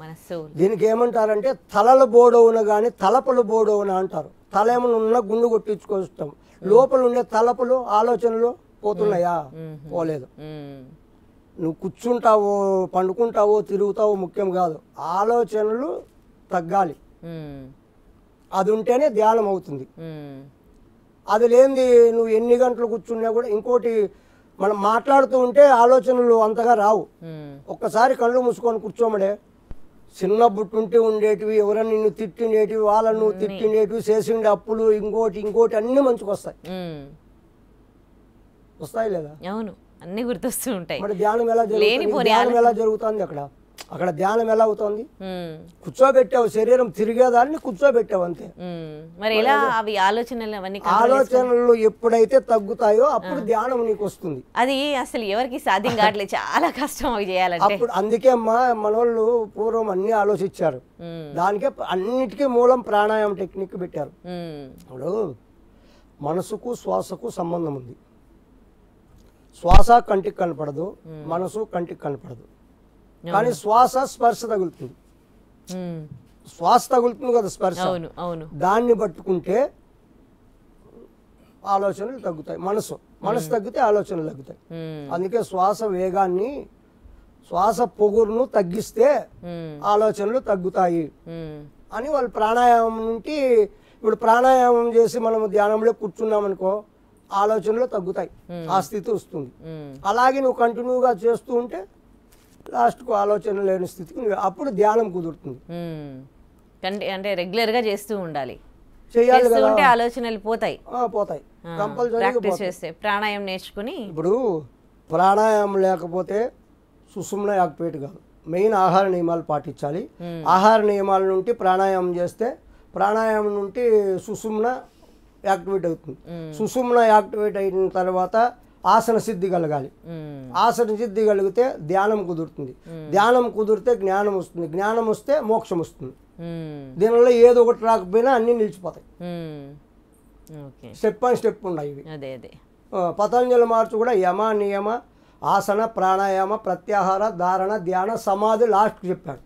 మనస్సు. దీనికి ఏమంటారంటే తలల బోడవున కానీ తలపల బోడవున అంటారు. తల ఏమైనా ఉన్న గుండు కొట్టించుకొస్తాం, లోపల ఉండే తలపులు ఆలోచనలు పోతున్నాయా? పోలేదు. నువ్వు కూర్చుంటావో, పండుకుంటావో, తిరుగుతావో ముఖ్యం కాదు, ఆలోచనలు తగ్గాలి. అది ఉంటేనే ధ్యానం అవుతుంది. అది లేనిది నువ్వు ఎన్ని గంటలు కూర్చున్నా కూడా. ఇంకోటి, మనం మాట్లాడుతూ ఉంటే ఆలోచనలు అంతగా రావు. ఒక్కసారి కళ్ళు మూసుకొని కూర్చోమడే, చిన్నప్పుట్టుంటే ఉండేటివి, ఎవరైనా నిన్ను తిట్టిండేటివి, వాళ్ళని నువ్వు తిట్టిండేటివి, చేసిండే అప్పులు, ఇంకోటి అన్ని మంచిగా వస్తాయి. వస్తాయి లేదా? అవును, అన్ని గుర్తొస్తూ ఉంటాయి. మరి ధ్యానం ఎలా జరుగుతుంది? ధ్యానం ఎలా జరుగుతుంది అక్కడ? అక్కడ ధ్యానం ఎలా అవుతుంది? ఉమ్, కూర్చోబెట్టావు, శరీరం తిరిగేదాన్ని కూర్చోబెట్టావు అంతే. ఉమ్. మరి ఎలా అవి ఆలోచనలు అవన్నీ control ఆలోచనలు ఎప్పుడైతే తగ్గుతాయో అప్పుడు ధ్యానం నీకు వస్తుంది. అది అసలు ఎవరికి సాధ్యం కావట్లేదు, చాలా కష్టం అవి చేయాలంటే. అప్పుడు అందుకే అమ్మా మనోళ్ళు పూర్వం అన్ని ఆలోచించారు. ఉమ్, దానికే అన్నిటికీ మూలం ప్రాణాయామం టెక్నిక్ పెట్టారు. ఉమ్, ఇప్పుడు మనసుకు శ్వాసకు సంబంధం ఉంది. శ్వాస కంటికి కనపడదు, మనసు కంటికి కనపడదు. కానీ శ్వాస స్పర్శ తగులుతుంది. ఉమ్. శ్వాస తగులుతుంది కదా స్పర్శ. అవును అవును. దాన్ని పట్టుకుంటే ఆలోచనలు తగ్గుతాయి. మనసు తగ్గితే ఆలోచనలు తగ్గుతాయి. ఉమ్, అందుకే శ్వాస వేగాన్ని, శ్వాస పొగురును తగ్గిస్తే ఉమ్, ఆలోచనలు తగ్గుతాయి ఉమ్, అని వాళ్ళు ప్రాణాయామం నుండి. ఇప్పుడు ప్రాణాయామం చేసి మనము ధ్యానంలో కూర్చున్నామనుకో ఆలోచనలు తగ్గుతాయి, ఆ స్థితి వస్తుంది. ఉమ్, అలాగే నువ్వు కంటిన్యూగా చేస్తూ ఉంటే లాస్ట్కు ఆలోచన లేని స్థితికి అప్పుడు ధ్యానం కుదురుతుంది. ఉమ్. అంటే రెగ్యులర్ గా చేస్తూ ఉండాలి, చేయాలి చేస్తూ కదా. ఉంటే ఆలోచనలు పోతాయి. పోతాయి కంపల్సరీ. ప్రాక్టీస్ చేస్తే ప్రాణాయామం నేర్చుకుని. ఇప్పుడు ప్రాణాయామం లేకపోతే సుషుమ్న యాక్టివేట్ కాదు. మెయిన్ ఆహార నియమాలు పాటించాలి. ఆహార నియమాల నుండి ప్రాణాయామం చేస్తే ప్రాణాయామం నుండి సుషుమ్న యాక్టివేట్ అవుతుంది. సుషుమ్న యాక్టివేట్ అయిన తర్వాత ఆసన సిద్ధి కలగాలి. ఆసన సిద్ధి కలిగితే ధ్యానం కుదురుతుంది. ధ్యానం కుదిరితే జ్ఞానం వస్తుంది. జ్ఞానం వస్తే మోక్షం వస్తుంది. దీనిలో ఏదో ఒకటి రాకపోయినా అన్నీ నిలిచిపోతాయి. స్టెప్ బై స్టెప్ ఉన్నాయి ఇవి. అదే అదే పతంజలి మార్చు కూడా యమ, నియమ, ఆసన, ప్రాణాయామ, ప్రత్యాహార, ధారణ, ధ్యాన, సమాధి లాస్ట్ చెప్పాడు.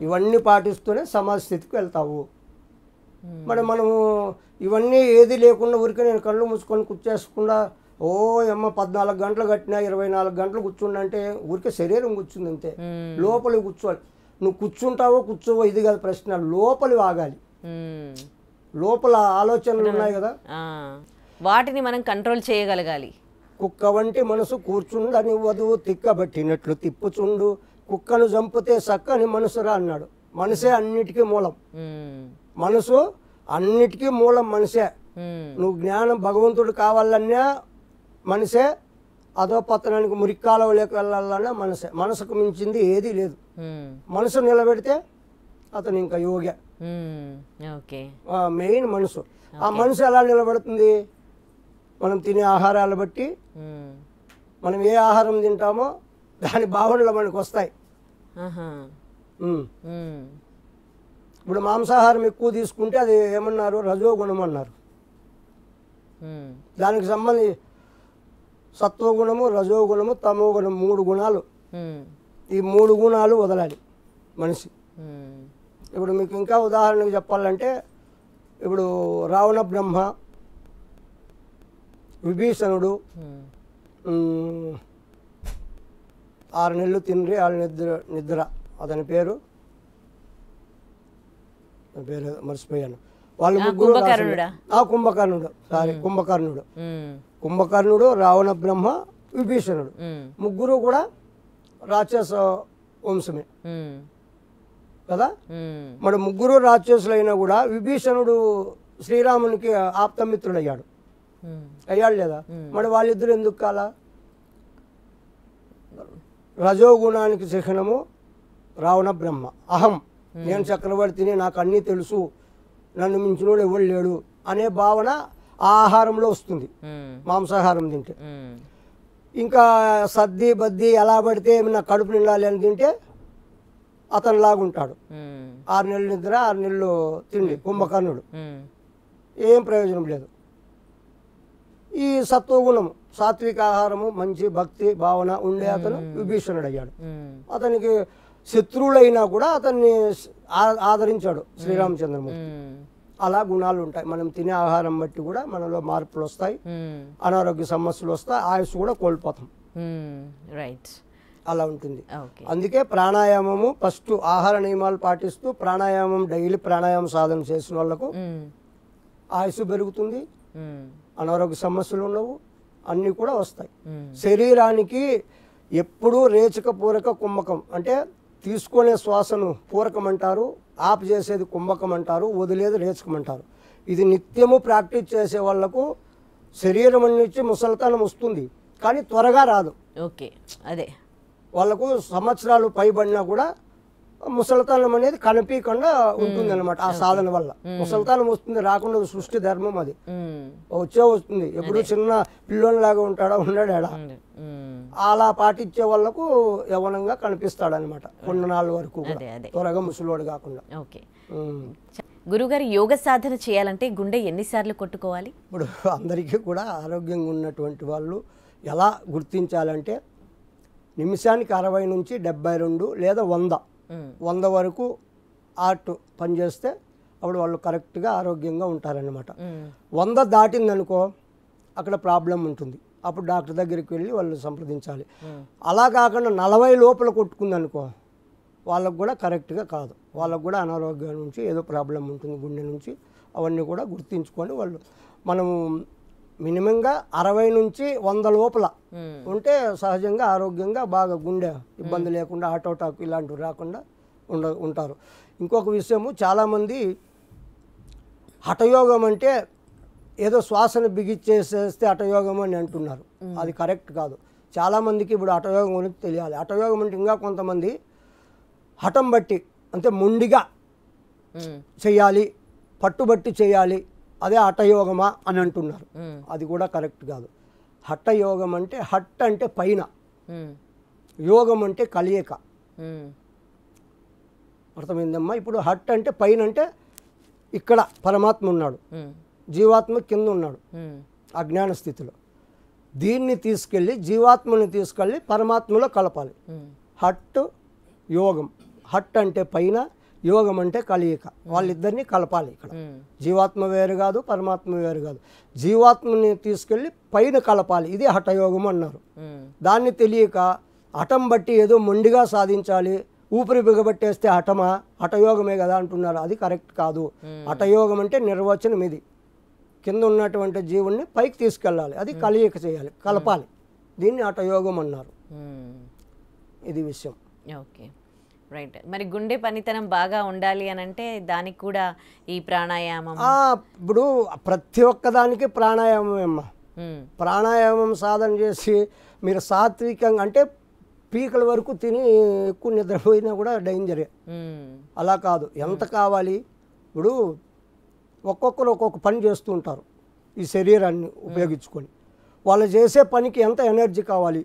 ఇవన్నీ పాటిస్తూనే సమాధి స్థితికి వెళ్తావు. మరి మనము ఇవన్నీ ఏది లేకుండా ఊరికే నేను కళ్ళు మూసుకొని కూర్చేసుకుండా ఓ అమ్మ 14 గంటలు కట్టినా 24 గంటలు కూర్చుండంటే ఊరికే శరీరం కూర్చుంది అంతే. లోపలి కూర్చోవాలి. నువ్వు కూర్చుంటావో కూర్చోవో ఇది కాదు ప్రశ్న, లోపలి ఆగాలి. లోపల ఆలోచనలు ఉన్నాయి కదా, వాటిని మనం కంట్రోల్ చేయగలగాలి. కుక్క వంటి మనసు కూర్చుండనివ్వదు, తిక్కబట్టినట్లు తిప్పుచుండు, కుక్కను చంపితే సక్కని మనసురా అన్నాడు. మనసే అన్నిటికీ మూలం. మనసు అన్నిటికీ మూలం మనసే. నువ్వు జ్ఞానం భగవంతుడు కావాలన్నా మనసే, అదో పతనానికి మురిక్కాలవలేక వెళ్ళాలన్నా మనసే. మనసుకు మించింది ఏదీ లేదు. మనసు నిలబెడితే అతను ఇంకా యోగి. మెయిన్ మనసు. ఆ మనసు ఎలా నిలబడుతుంది? మనం తినే ఆహారాలు బట్టి, మనం ఏ ఆహారం తింటామో దాని భావనలు మనకు వస్తాయి. ఇప్పుడు మాంసాహారం ఎక్కువ తీసుకుంటే అది ఏమన్నారు? రజోగుణం అన్నారు. దానికి సంబంధించి సత్వగుణము, రజోగుణము, తమోగుణం 3 గుణాలు. ఈ 3 గుణాలు వదలాలి మనిషి. ఇప్పుడు మీకు ఇంకా ఉదాహరణకు చెప్పాలంటే, ఇప్పుడు రావణ బ్రహ్మ, విభీషణుడు 6 నెలలు తిండ్రి 6 నిద్ర అతని పేరు మర్చిపోయాను. వాళ్ళు ముగ్గురు కుంభకర్ణుడు. కుంభకర్ణుడు, రావణ బ్రహ్మ, విభీషణుడు ముగ్గురు కూడా రాక్షస వంశమే కదా. మరి ముగ్గురు రాక్షసులైనా కూడా విభీషణుడు శ్రీరామునికి ఆప్తమిత్రుడు అయ్యాడు లేదా? మరి వాళ్ళిద్దరు ఎందుకు కాలా? రజోగుణానికి చిహ్నము రావణ బ్రహ్మ. అహం, నేను చక్రవర్తిని, నాకు అన్నీ తెలుసు, నన్ను మించినోడు ఎవడు లేడు అనే భావన ఆహారంలో వస్తుంది మాంసాహారం తింటే. ఇంకా సద్ది బద్ది ఎలా పడితే నా కడుపు నిండాలి అని తింటే అతను లాగుంటాడు. 6 నెలలు నిద్ర 6 నెలలు తిండి. కుంభకర్ణుడు ఏం ప్రయోజనం లేదు. ఈ సత్వగుణము, సాత్విక ఆహారము, మంచి భక్తి భావన ఉండే అతను విభీషణుడు అయ్యాడు. అతనికి శత్రువులైనా కూడా అతన్ని ఆదరించాడు శ్రీరామచంద్రమూర్తి. అలా గుణాలు ఉంటాయి. మనం తినే ఆహారం బట్టి కూడా మనలో మార్పులు వస్తాయి, అనారోగ్య సమస్యలు వస్తాయి, ఆయుష్ కూడా కోల్పోతాం. రైట్, అలా ఉంటుంది. అందుకే ప్రాణాయామము ఫస్ట్ ఆహార నియమాలు పాటిస్తూ ప్రాణాయామం డైలీ ప్రాణాయామం సాధన చేసిన వాళ్ళకు ఆయుష్ పెరుగుతుంది, అనారోగ్య సమస్యలు ఉండవు, అన్నీ కూడా వస్తాయి. శరీరానికి ఎప్పుడూ రేచక పూరక కుంభకం అంటే తీసుకునే శ్వాసను పూరకం అంటారు, ఆపు చేసేది కుంభకం అంటారు, వదిలేది రేచకం అంటారు. ఇది నిత్యము ప్రాక్టీస్ చేసే వాళ్లకు శరీరం నుంచి ముసలితనం వస్తుంది, కానీ త్వరగా రాదు. ఓకే, అదే వాళ్ళకు సంవత్సరాలు పైబడినా కూడా ముసలితనం అనేది కనిపించకుండా ఉంటుంది అనమాట ఆ సాధన వల్ల. ముసలితనం వస్తుంది, రాకుండా సృష్టి ధర్మం అది. వస్తుంది. ఎప్పుడు చిన్న పిల్లోనిలాగా ఉంటాడా ఉండడా, అలా పాటించే వాళ్ళకు యవనంగా కనిపిస్తాడు అనమాట కొన్ని నాళ్ళ వరకు, త్వరగా ముసలోడు కాకుండా. గురుగారు, యోగ సాధన చేయాలంటే గుండె ఎన్నిసార్లు కొట్టుకోవాలి? ఇప్పుడు అందరికీ కూడా ఆరోగ్యంగా ఉన్నటువంటి వాళ్ళు ఎలా గుర్తించాలంటే, నిమిషానికి 60 నుంచి 72 లేదా 100 వరకు హార్ట్ పనిచేస్తే అప్పుడు వాళ్ళు కరెక్ట్గా ఆరోగ్యంగా ఉంటారన్నమాట. 100 దాటిందనుకో అక్కడ ప్రాబ్లం ఉంటుంది. అప్పుడు డాక్టర్ దగ్గరికి వెళ్ళి వాళ్ళు సంప్రదించాలి. అలా కాకుండా 40 లోపల కొట్టుకుందనుకో వాళ్ళకు కూడా కరెక్ట్గా కాదు, వాళ్ళకు కూడా అనారోగ్యం నుంచి ఏదో ప్రాబ్లం ఉంటుంది గుండె నుంచి. అవన్నీ కూడా గుర్తించుకొని వాళ్ళు మనము మినిమంగా 60 నుంచి 100 లోపల ఉంటే సహజంగా ఆరోగ్యంగా బాగా గుండె ఇబ్బంది లేకుండా హార్ట్ అటాక్ ఇలాంటివి రాకుండా ఉంటారు. ఇంకొక విషయము, చాలామంది హఠయోగం అంటే ఏదో శ్వాసను బిగిచ్చేసేస్తే హఠయోగం అని అంటున్నారు. అది కరెక్ట్ కాదు. చాలామందికి ఇప్పుడు హఠయోగం గురించి తెలియాలి. హఠయోగం అంటే ఇంకా కొంతమంది హఠం బట్టి అంటే మొండిగా చేయాలి, పట్టుబట్టి చేయాలి, అదే హఠయోగమా అని అంటున్నారు. అది కూడా కరెక్ట్ కాదు. హఠయోగం అంటే హట్ అంటే పైన, యోగం అంటే కలియక. అర్థమైందమ్మా? ఇప్పుడు హట్ అంటే పైన అంటే ఇక్కడ పరమాత్మ ఉన్నాడు, జీవాత్మ కింద ఉన్నాడు అజ్ఞాన స్థితిలో. దీన్ని తీసుకెళ్ళి జీవాత్మని తీసుకెళ్ళి పరమాత్మలో కలపాలి. హట్ యోగం. హట్ అంటే పైన, యోగం అంటే కలియిక. వాళ్ళిద్దరినీ కలపాలి. ఇక్కడ జీవాత్మ వేరు కాదు, పరమాత్మ వేరు కాదు. జీవాత్మని తీసుకెళ్ళి పైన కలపాలి. ఇది హఠయోగం అన్నారు. దాన్ని తెలియక హఠం బట్టి ఏదో మొండిగా సాధించాలి, ఊపిరి బిగబట్టేస్తే హఠమా, హఠయోగమే కదా అంటున్నారు. అది కరెక్ట్ కాదు. హఠయోగం అంటే నిర్వచనం ఇది. కింద ఉన్నటువంటి జీవుణ్ణి పైకి తీసుకెళ్ళాలి, అది కలియిక చేయాలి, కలపాలి. దీన్ని హఠయోగం అన్నారు. ఇది విషయం. Okay, right. మరి గుండె పనితనం బాగా ఉండాలి అని అంటే దానికి కూడా ఈ ప్రాణాయామం, ఇప్పుడు ప్రతి ఒక్కదానికి ప్రాణాయామం అమ్మా. ప్రాణాయామం సాధన చేసి మీరు సాత్వికంగా అంటే పీకల వరకు తిని ఎక్కువ నిద్రపోయినా కూడా డేంజరే. అలా కాదు, ఎంత కావాలి. ఇప్పుడు ఒక్కొక్కరు ఒక్కొక్క పని చేస్తూ ఉంటారు ఈ శరీరాన్ని ఉపయోగించుకొని. వాళ్ళు చేసే పనికి ఎంత ఎనర్జీ కావాలి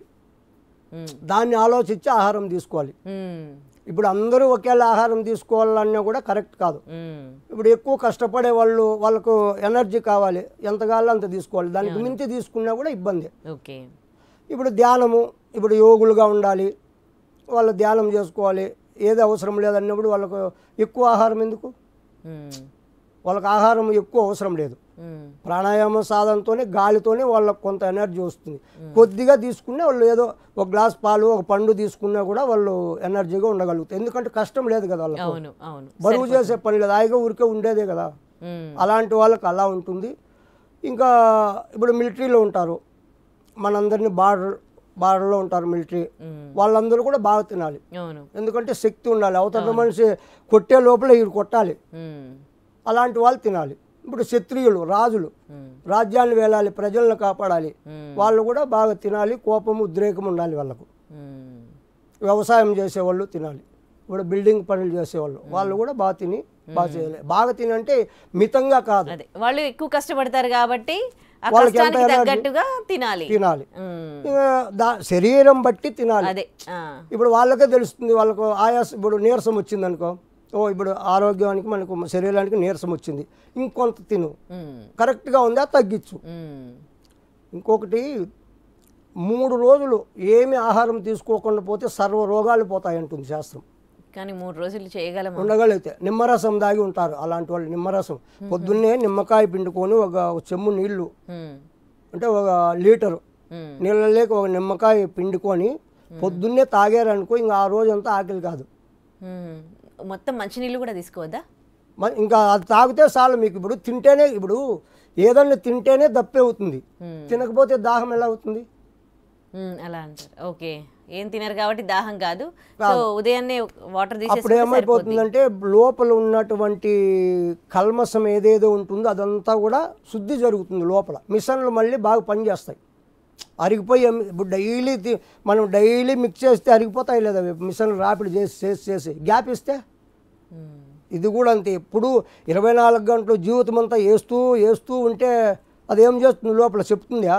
దాన్ని ఆలోచించి ఆహారం తీసుకోవాలి. ఇప్పుడు అందరూ ఒకేలా ఆహారం తీసుకోవాలన్నా కూడా కరెక్ట్ కాదు. ఇప్పుడు ఎక్కువ కష్టపడే వాళ్ళు, వాళ్ళకు ఎనర్జీ కావాలి, ఎంత కావాలో అంత తీసుకోవాలి. దానికి మించి తీసుకున్నా కూడా ఇబ్బంది. ఇప్పుడు ధ్యానము, ఇప్పుడు యోగులుగా ఉండాలి, వాళ్ళు ధ్యానం చేసుకోవాలి, ఏది అవసరం లేదన్నప్పుడు వాళ్ళకు ఎక్కువ ఆహారం ఎందుకు? వాళ్ళకి ఆహారం ఎక్కువ అవసరం లేదు. ప్రాణాయామ సాధనతోనే గాలితోనే వాళ్ళకు కొంత ఎనర్జీ వస్తుంది. కొద్దిగా తీసుకున్నా వాళ్ళు ఏదో ఒక గ్లాస్ పాలు, ఒక పండు తీసుకున్నా కూడా వాళ్ళు ఎనర్జీగా ఉండగలుగుతారు. ఎందుకంటే కష్టం లేదు కదా వాళ్ళకు, బరువు చేసే పని లేదు, హాయిగా ఊరికే ఉండేదే కదా. అలాంటి వాళ్ళకి అలా ఉంటుంది. ఇంకా ఇప్పుడు మిలిటరీలో ఉంటారు, మనందరినీ బార్డర్లో ఉంటారు మిలిటరీ వాళ్ళందరూ కూడా బాగా తినాలి. ఎందుకంటే శక్తి ఉండాలి, అవతల మనిషి కొట్టే లోపల వీడు కొట్టాలి, అలాంటి వాళ్ళు తినాలి. ఇప్పుడు క్షత్రియులు, రాజులు రాజ్యాన్ని వేలాలి, ప్రజలను కాపాడాలి, వాళ్ళు కూడా బాగా తినాలి, కోపము ఉద్రేకం ఉండాలి వాళ్ళకు. వ్యవసాయం చేసేవాళ్ళు తినాలి, ఇప్పుడు బిల్డింగ్ పనులు చేసేవాళ్ళు వాళ్ళు కూడా బాగా తిని బాగా చేయాలి. బాగా తిని అంటే మితంగా కాదు, వాళ్ళు ఎక్కువ కష్టపడతారు కాబట్టి వాళ్ళకి తినాలి. శరీరం బట్టి తినాలి. ఇప్పుడు వాళ్ళకే తెలుస్తుంది, వాళ్ళకు ఆయాసం, ఇప్పుడు నీరసం వచ్చింది అనుకో, ఇప్పుడు ఆరోగ్యానికి మనకు శరీరానికి నీరసం వచ్చింది, ఇంకొంత తిను, కరెక్ట్గా ఉందా తగ్గించు. ఇంకొకటి 3 రోజులు ఏమి ఆహారం తీసుకోకుండా పోతే సర్వ రోగాలు పోతాయి అంటుంది శాస్త్రం. కానీ 3 రోజులు చేయగలం ఉండగలిగితే నిమ్మరసం దాగి ఉంటారు అలాంటి వాళ్ళు. నిమ్మరసం పొద్దున్నే నిమ్మకాయ పిండుకొని ఒక చెమ్ము నీళ్లు అంటే 1 లీటరు నీళ్ళలేక ఒక నిమ్మకాయ పిండుకొని పొద్దున్నే తాగారనుకో ఇంకా ఆ రోజంతా ఆకలి కాదు. మొత్తం మంచినీళ్ళు కూడా తీసుకోవద్దా? ఇంకా అది తాగితే చాలు మీకు. ఇప్పుడు తింటేనే, ఇప్పుడు ఏదన్నా తింటేనే దప్పే అవుతుంది, తినకపోతే దాహం ఎలా అవుతుంది? అలా అంటారు. ఓకే, ఏం తినరు కాబట్టి దాహం కాదు. సో ఉదయాన్నే వాటర్ తీసేస్తే అప్పుడు ఏమైపోతుందంటే లోపల ఉన్నటువంటి కల్మషం ఏదేదో ఉంటుందో అదంతా కూడా శుద్ధి జరుగుతుంది లోపల. మిషన్లు మళ్ళీ బాగా పనిచేస్తాయి. అరిగిపోయి ఇప్పుడు డైలీ మనం డైలీ మిక్స్ చేస్తే అరిగిపోతాయి లేదా మిషన్ రాపిడ్ చేసి చేసి చేసి గ్యాప్ ఇస్తే ఇది కూడా అంతే. ఎప్పుడు 24 గంటలు జీవితం అంతా వేస్తూ ఉంటే అది ఏం చేస్తుంది లోపల చెప్తుందా?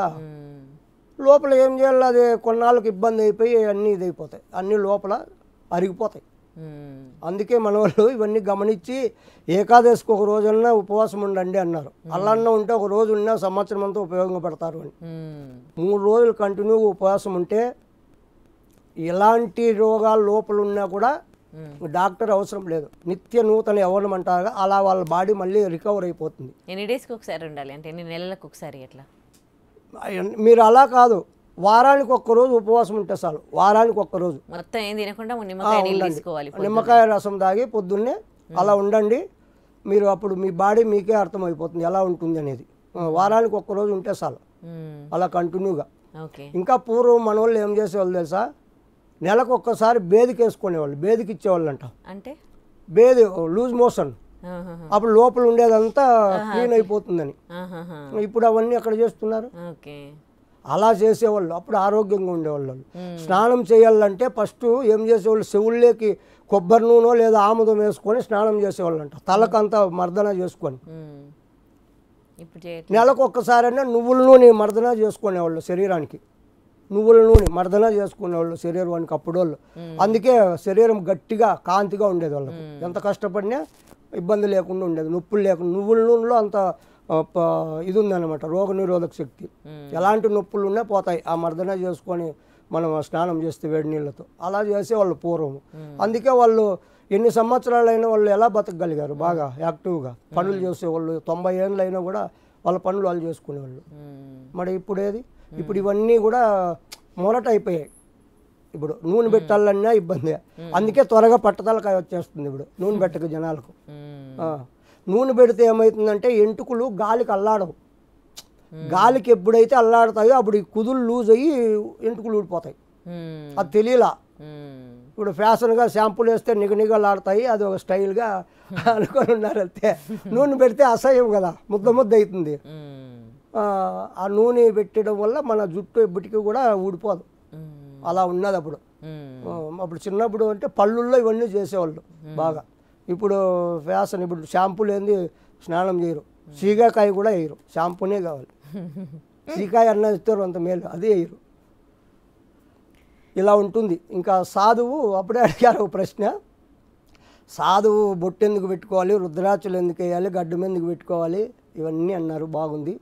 లోపల ఏం చేయాలి? అది కొన్నాళ్ళకి ఇబ్బంది అయిపోయి అన్నీ ఇదైపోతాయి, అన్నీ లోపల అరిగిపోతాయి. అందుకే మన వాళ్ళు ఇవన్నీ గమనించి ఏకాదశికి ఒక రోజన్నా ఉపవాసం ఉండండి అన్నారు. అల్లన్న ఉంటే ఒక రోజు ఉన్నా సంవత్సరం అంతా ఉపయోగపడతారు అని. 3 రోజులు కంటిన్యూగా ఉపవాసం ఉంటే ఎలాంటి రోగాలు లోపల ఉన్నా కూడా డాక్టర్ అవసరం లేదు. నిత్య నూతన యవ్వనం అంటారు, అలా వాళ్ళ బాడీ మళ్ళీ రికవర్ అయిపోతుంది. ఎన్ని డేస్కి ఒకసారి ఉండాలి అంటే ఎన్ని నెలలకు ఒకసారి ఎట్లా? మీరు అలా కాదు, వారానికి ఒక్కరోజు ఉపవాసం ఉంటే చాలు. వారానికి ఒక్కరోజు మొత్తం ఏం తినకుండా నిమ్మకాయ నీళ్ళు తీసుకోవాలి, నిమ్మకాయ రసం తాగి పొద్దున్నే అలా ఉండండి. మీరు అప్పుడు మీ బాడీ మీకే అర్థమైపోతుంది ఎలా ఉంటుంది అనేది. వారానికి ఒక్కరోజు ఉంటే చాలు అలా కంటిన్యూగా. ఇంకా పూర్వం మన వాళ్ళు ఏం చేసేవాళ్ళు తెలుసా? నెలకు ఒక్కసారి బేదికి వేసుకునేవాళ్ళు, బేదికి ఇచ్చేవాళ్ళు అంట. అంటే బేది లూజ్ మోషన్, అప్పుడు లోపల ఉండేదంతా క్లీన్ అయిపోతుందని. ఇప్పుడు అవన్నీ ఎక్కడ చేస్తున్నారు? అలా చేసేవాళ్ళు, అప్పుడు ఆరోగ్యంగా ఉండేవాళ్ళు. స్నానం చేయాలంటే ఫస్ట్ ఏం చేసేవాళ్ళు? చెవుల్లోకి కొబ్బరి నూనె లేదా ఆముదం వేసుకొని స్నానం చేసేవాళ్ళు అంట, తలకంతా మర్దన చేసుకొని. నెలకు ఒక్కసారైనా నువ్వుల నూనె మర్దన చేసుకునేవాళ్ళు శరీరానికి, నువ్వుల నూనె మర్దన చేసుకునేవాళ్ళు శరీరానికి అప్పుడోళ్ళు. అందుకే శరీరం గట్టిగా కాంతిగా ఉండేది వాళ్ళకు. ఎంత కష్టపడినా ఇబ్బంది లేకుండా ఉండేది, నొప్పులు లేకుండా. నువ్వుల నూనెలో అంత ఇది ఉందన్నమాట, రోగ నిరోధక శక్తి. ఎలాంటి నొప్పులు ఉన్నా పోతాయి ఆ మర్దన చేసుకొని మనం స్నానం చేస్తే వేడి నీళ్ళతో. అలా చేసేవాళ్ళు పూర్వం. అందుకే వాళ్ళు ఎన్ని సంవత్సరాలైనా వాళ్ళు ఎలా బతకగలిగారు? బాగా యాక్టివ్గా పనులు చేసేవాళ్ళు. 90 ఏళ్ళు అయినా కూడా వాళ్ళ పనులు వాళ్ళు చేసుకునేవాళ్ళు. మరి ఇప్పుడు ఏది? ఇప్పుడు ఇవన్నీ కూడా మొరట అయిపోయాయి. ఇప్పుడు నూనె పెట్టాలన్నా ఇబ్బంది. అందుకే త్వరగా పట్టదలకాయ వచ్చేస్తుంది ఇప్పుడు నూనె పెట్టక జనాలకు. నూనె పెడితే ఏమవుతుందంటే ఎంటుకలు గాలికి అల్లాడవు. గాలికి ఎప్పుడైతే అల్లాడతాయో అప్పుడు ఈ కుదులు లూజ్ అయ్యి ఎంటుకలు ఊడిపోతాయి. అది తెలియలా. ఇప్పుడు ఫ్యాషన్గా షాంపూలు వేస్తే నిగనిగలాడతాయి, అది ఒక స్టైల్గా అనుకొని ఉన్నారు అంతే. నూనె పెడితే అసహ్యం కదా, ముద్ద ముద్ద అవుతుంది. ఆ నూనె పెట్టడం వల్ల మన జుట్టు ఎప్పటికీ కూడా ఊడిపోదు. అలా ఉన్నది అప్పుడు. అప్పుడు చిన్నప్పుడు అంటే పళ్ళుల్లో ఇవన్నీ చేసేవాళ్ళు బాగా. ఇప్పుడు ఫ్యాషన్, ఇప్పుడు షాంపూలు ఏంది స్నానం చేయరు, సీకాకాయ కూడా వేయరు, షాంపూనే కావాలి. సీకాయ అన్న ఇస్తారు అంత మేలు, అదే వేయరు. ఇలా ఉంటుంది. ఇంకా సాధువు అప్పుడే అడిగారు ఒక ప్రశ్న, సాధువు బొట్టు ఎందుకు పెట్టుకోవాలి, రుద్రాక్షలు ఎందుకు వేయాలి, గడ్డం ఎందుకు పెట్టుకోవాలి, ఇవన్నీ అన్నారు. బాగుంది.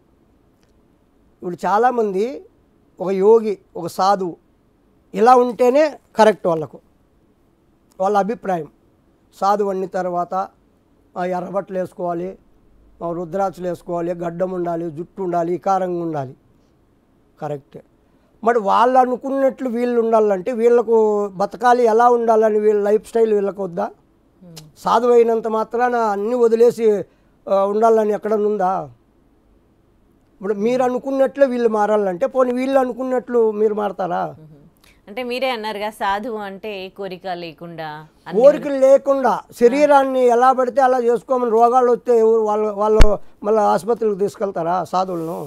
ఇప్పుడు చాలామంది ఒక యోగి, ఒక సాధువు ఇలా ఉంటేనే కరెక్ట్ వాళ్ళకు, వాళ్ళ అభిప్రాయం. సాధువు అన్ని తర్వాత ఎర్రబట్టలు వేసుకోవాలి, రుద్రాక్షలు వేసుకోవాలి, గడ్డం ఉండాలి, జుట్టు ఉండాలి, వికారంగా ఉండాలి, కరెక్టే. మరి వాళ్ళు అనుకున్నట్లు వీళ్ళు ఉండాలంటే వీళ్ళకు బతకాలి, ఎలా ఉండాలని వీళ్ళ లైఫ్ స్టైల్ వీళ్ళకు వద్దా? సాధువు అయినంత మాత్రాన అన్నీ వదిలేసి ఉండాలని ఎక్కడనుందా? ఇప్పుడు మీరు అనుకున్నట్లే వీళ్ళు మారాలంటే పోనీ వీళ్ళు అనుకున్నట్లు మీరు మారతారా? అంటే మీరే అన్నారుగా సాధువు అంటే కోరిక లేకుండా, కోరికలు లేకుండా శరీరాన్ని ఎలా పడితే అలా చేసుకోమని. రోగాలు వస్తే వాళ్ళు మళ్ళీ ఆసుపత్రికి తీసుకెళ్తారా సాధువులను?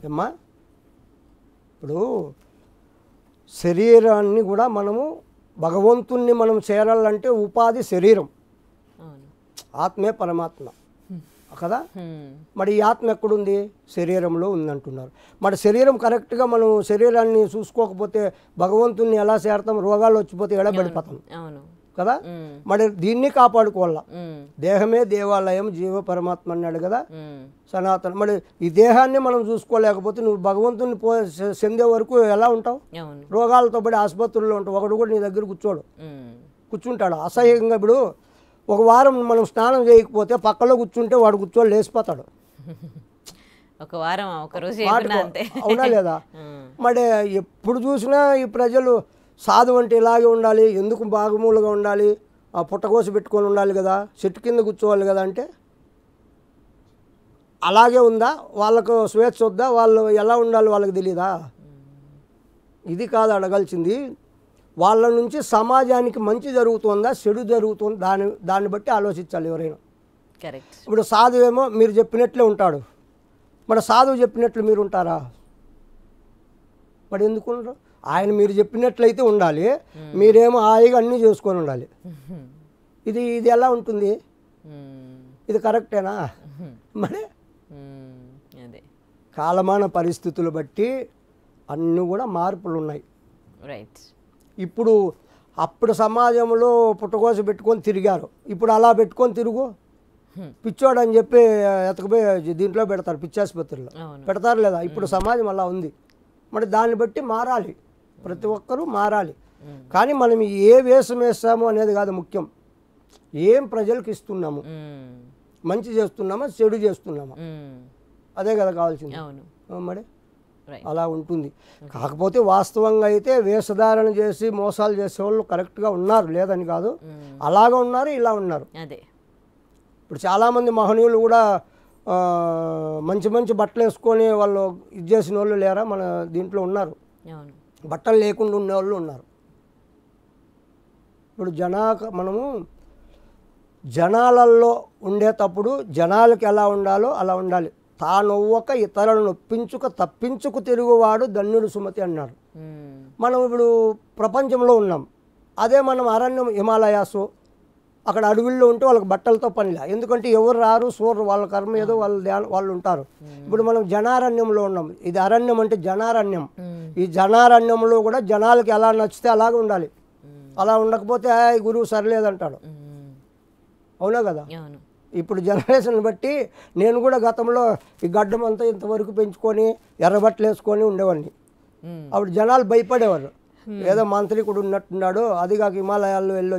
ఏమ్మా, ఇప్పుడు శరీరాన్ని కూడా మనము భగవంతుణ్ణి మనం చేరాలంటే ఉపాధి శరీరం, ఆత్మే పరమాత్మ కదా. మరి ఈ ఆత్మ ఎక్కడుంది? శరీరంలో ఉందంటున్నారు. మరి శరీరం కరెక్ట్గా మనం శరీరాన్ని చూసుకోకపోతే భగవంతుణ్ణి ఎలా చేరతాం? రోగాలు వచ్చిపోతే ఎడబడిపోతాం కదా. మరి దీన్ని కాపాడుకోవాల. దేహమే దేవాలయం, జీవ పరమాత్మ అన్నాడు కదా సనాతన. మరి ఈ దేహాన్ని మనం చూసుకోలేకపోతే నువ్వు భగవంతుని చెందే వరకు ఎలా ఉంటావు? రోగాలతో పడి ఆసుపత్రుల్లో ఉంటావు. ఒకడు కూడా నీ దగ్గర కూర్చుంటాడు అసహ్యంగా. ఇప్పుడు ఒక వారం మనం స్నానం చేయకపోతే పక్కలో కూర్చుంటే వాడు కూర్చోని లేచిపోతాడు. ఒక వారం ఒక రోజు అవునా లేదా? మరి ఎప్పుడు చూసినా ఈ ప్రజలు సాధువు అంటే ఇలాగే ఉండాలి, ఎందుకు బాగుమూలుగా ఉండాలి, ఆ పుట్టకోసి పెట్టుకొని ఉండాలి కదా, చెట్టు కింద కూర్చోవాలి కదా అంటే అలాగే ఉందా? వాళ్ళకు స్వేచ్ఛ వద్దా? వాళ్ళు ఎలా ఉండాలి వాళ్ళకి తెలీదా? ఇది కాదు అడగాల్సింది. వాళ్ళ నుంచి సమాజానికి మంచి జరుగుతుందా, చెడు జరుగుతుందా, దాన్ని బట్టి ఆలోచించాలి ఎవరైనా. ఇప్పుడు సాధువేమో మీరు చెప్పినట్లే ఉంటాడు, మరి సాధువు చెప్పినట్లు మీరు ఉంటారా? మరి ఎందుకు ఉండరు? ఆయన మీరు చెప్పినట్లయితే ఉండాలి, మీరేమో హాయిగా అన్నీ చేసుకొని ఉండాలి. ఇది ఇది ఎలా ఉంటుంది? ఇది కరెక్టేనా? మరి అదే కాలమాన పరిస్థితులు బట్టి అన్నీ కూడా మార్పులు ఉన్నాయి. రైట్. ఇప్పుడు అప్పుడు సమాజంలో పుట్టకోస పెట్టుకొని తిరిగారు, ఇప్పుడు అలా పెట్టుకొని తిరుగు పిచ్చోడు అని చెప్పి ఎతకపోయి దీంట్లో పెడతారు, పిచ్చాసుపత్రిలో పెడతారు లేదా? ఇప్పుడు సమాజం అలా ఉంది. మరి దాన్ని బట్టి మారాలి, ప్రతి ఒక్కరూ మారాలి. కానీ మనం ఏ వేషం వేస్తాము అనేది కాదు ముఖ్యం, ఏం ప్రజలకు ఇస్తున్నాము, మంచి చేస్తున్నామా చెడు చేస్తున్నామా, అదే కదా కావాల్సింది. మరి అలా ఉంటుంది. కాకపోతే వాస్తవంగా అయితే వేషధారణ చేసి మోసాలు చేసే వాళ్ళు కరెక్ట్గా ఉన్నారు, లేదని కాదు, అలాగా ఉన్నారు, ఇలా ఉన్నారు. అదే ఇప్పుడు చాలామంది మహనీయులు కూడా మంచి మంచి బట్టలు వేసుకొని వాళ్ళు ఇది చేసిన వాళ్ళు లేరా? మన దీంట్లో ఉన్నారు, బట్టలు లేకుండా ఉండేవాళ్ళు ఉన్నారు. ఇప్పుడు మనము జనాలలో ఉండేటప్పుడు జనాలకు ఎలా ఉండాలో అలా ఉండాలి. తానొవ్వక ఇతరులను నొప్పించుక తప్పించుకు తిరుగువాడు ధన్యుడు సుమతి అన్నారు. మనం ఇప్పుడు ప్రపంచంలో ఉన్నాం, అదే మనం అరణ్యం హిమాలయాసు అక్కడ అడవుల్లో ఉంటే వాళ్ళకి బట్టలతో పనిలే, ఎందుకంటే ఎవరు రారు చూడరు, వాళ్ళ కర్మ ఏదో వాళ్ళు ఉంటారు. ఇప్పుడు మనం జనారణ్యంలో ఉన్నాం, ఇది అరణ్యం అంటే జనారణ్యం. ఈ జనారణ్యంలో కూడా జనాలకి ఎలా నచ్చితే అలాగే ఉండాలి, అలా ఉండకపోతే గురువు సరిలేదంటాడు. అవునా కదా? ఇప్పుడు జనరేషన్ బట్టి నేను కూడా గతంలో ఈ గడ్డం అంతా ఇంతవరకు పెంచుకొని ఎర్రబట్టలు వేసుకొని ఉండేవాడిని. అప్పుడు జనాలు భయపడేవారు, ఏదో మంత్రికుడు ఉన్నట్టున్నాడు, అది కాక హిమాలయాల్లో వెళ్ళి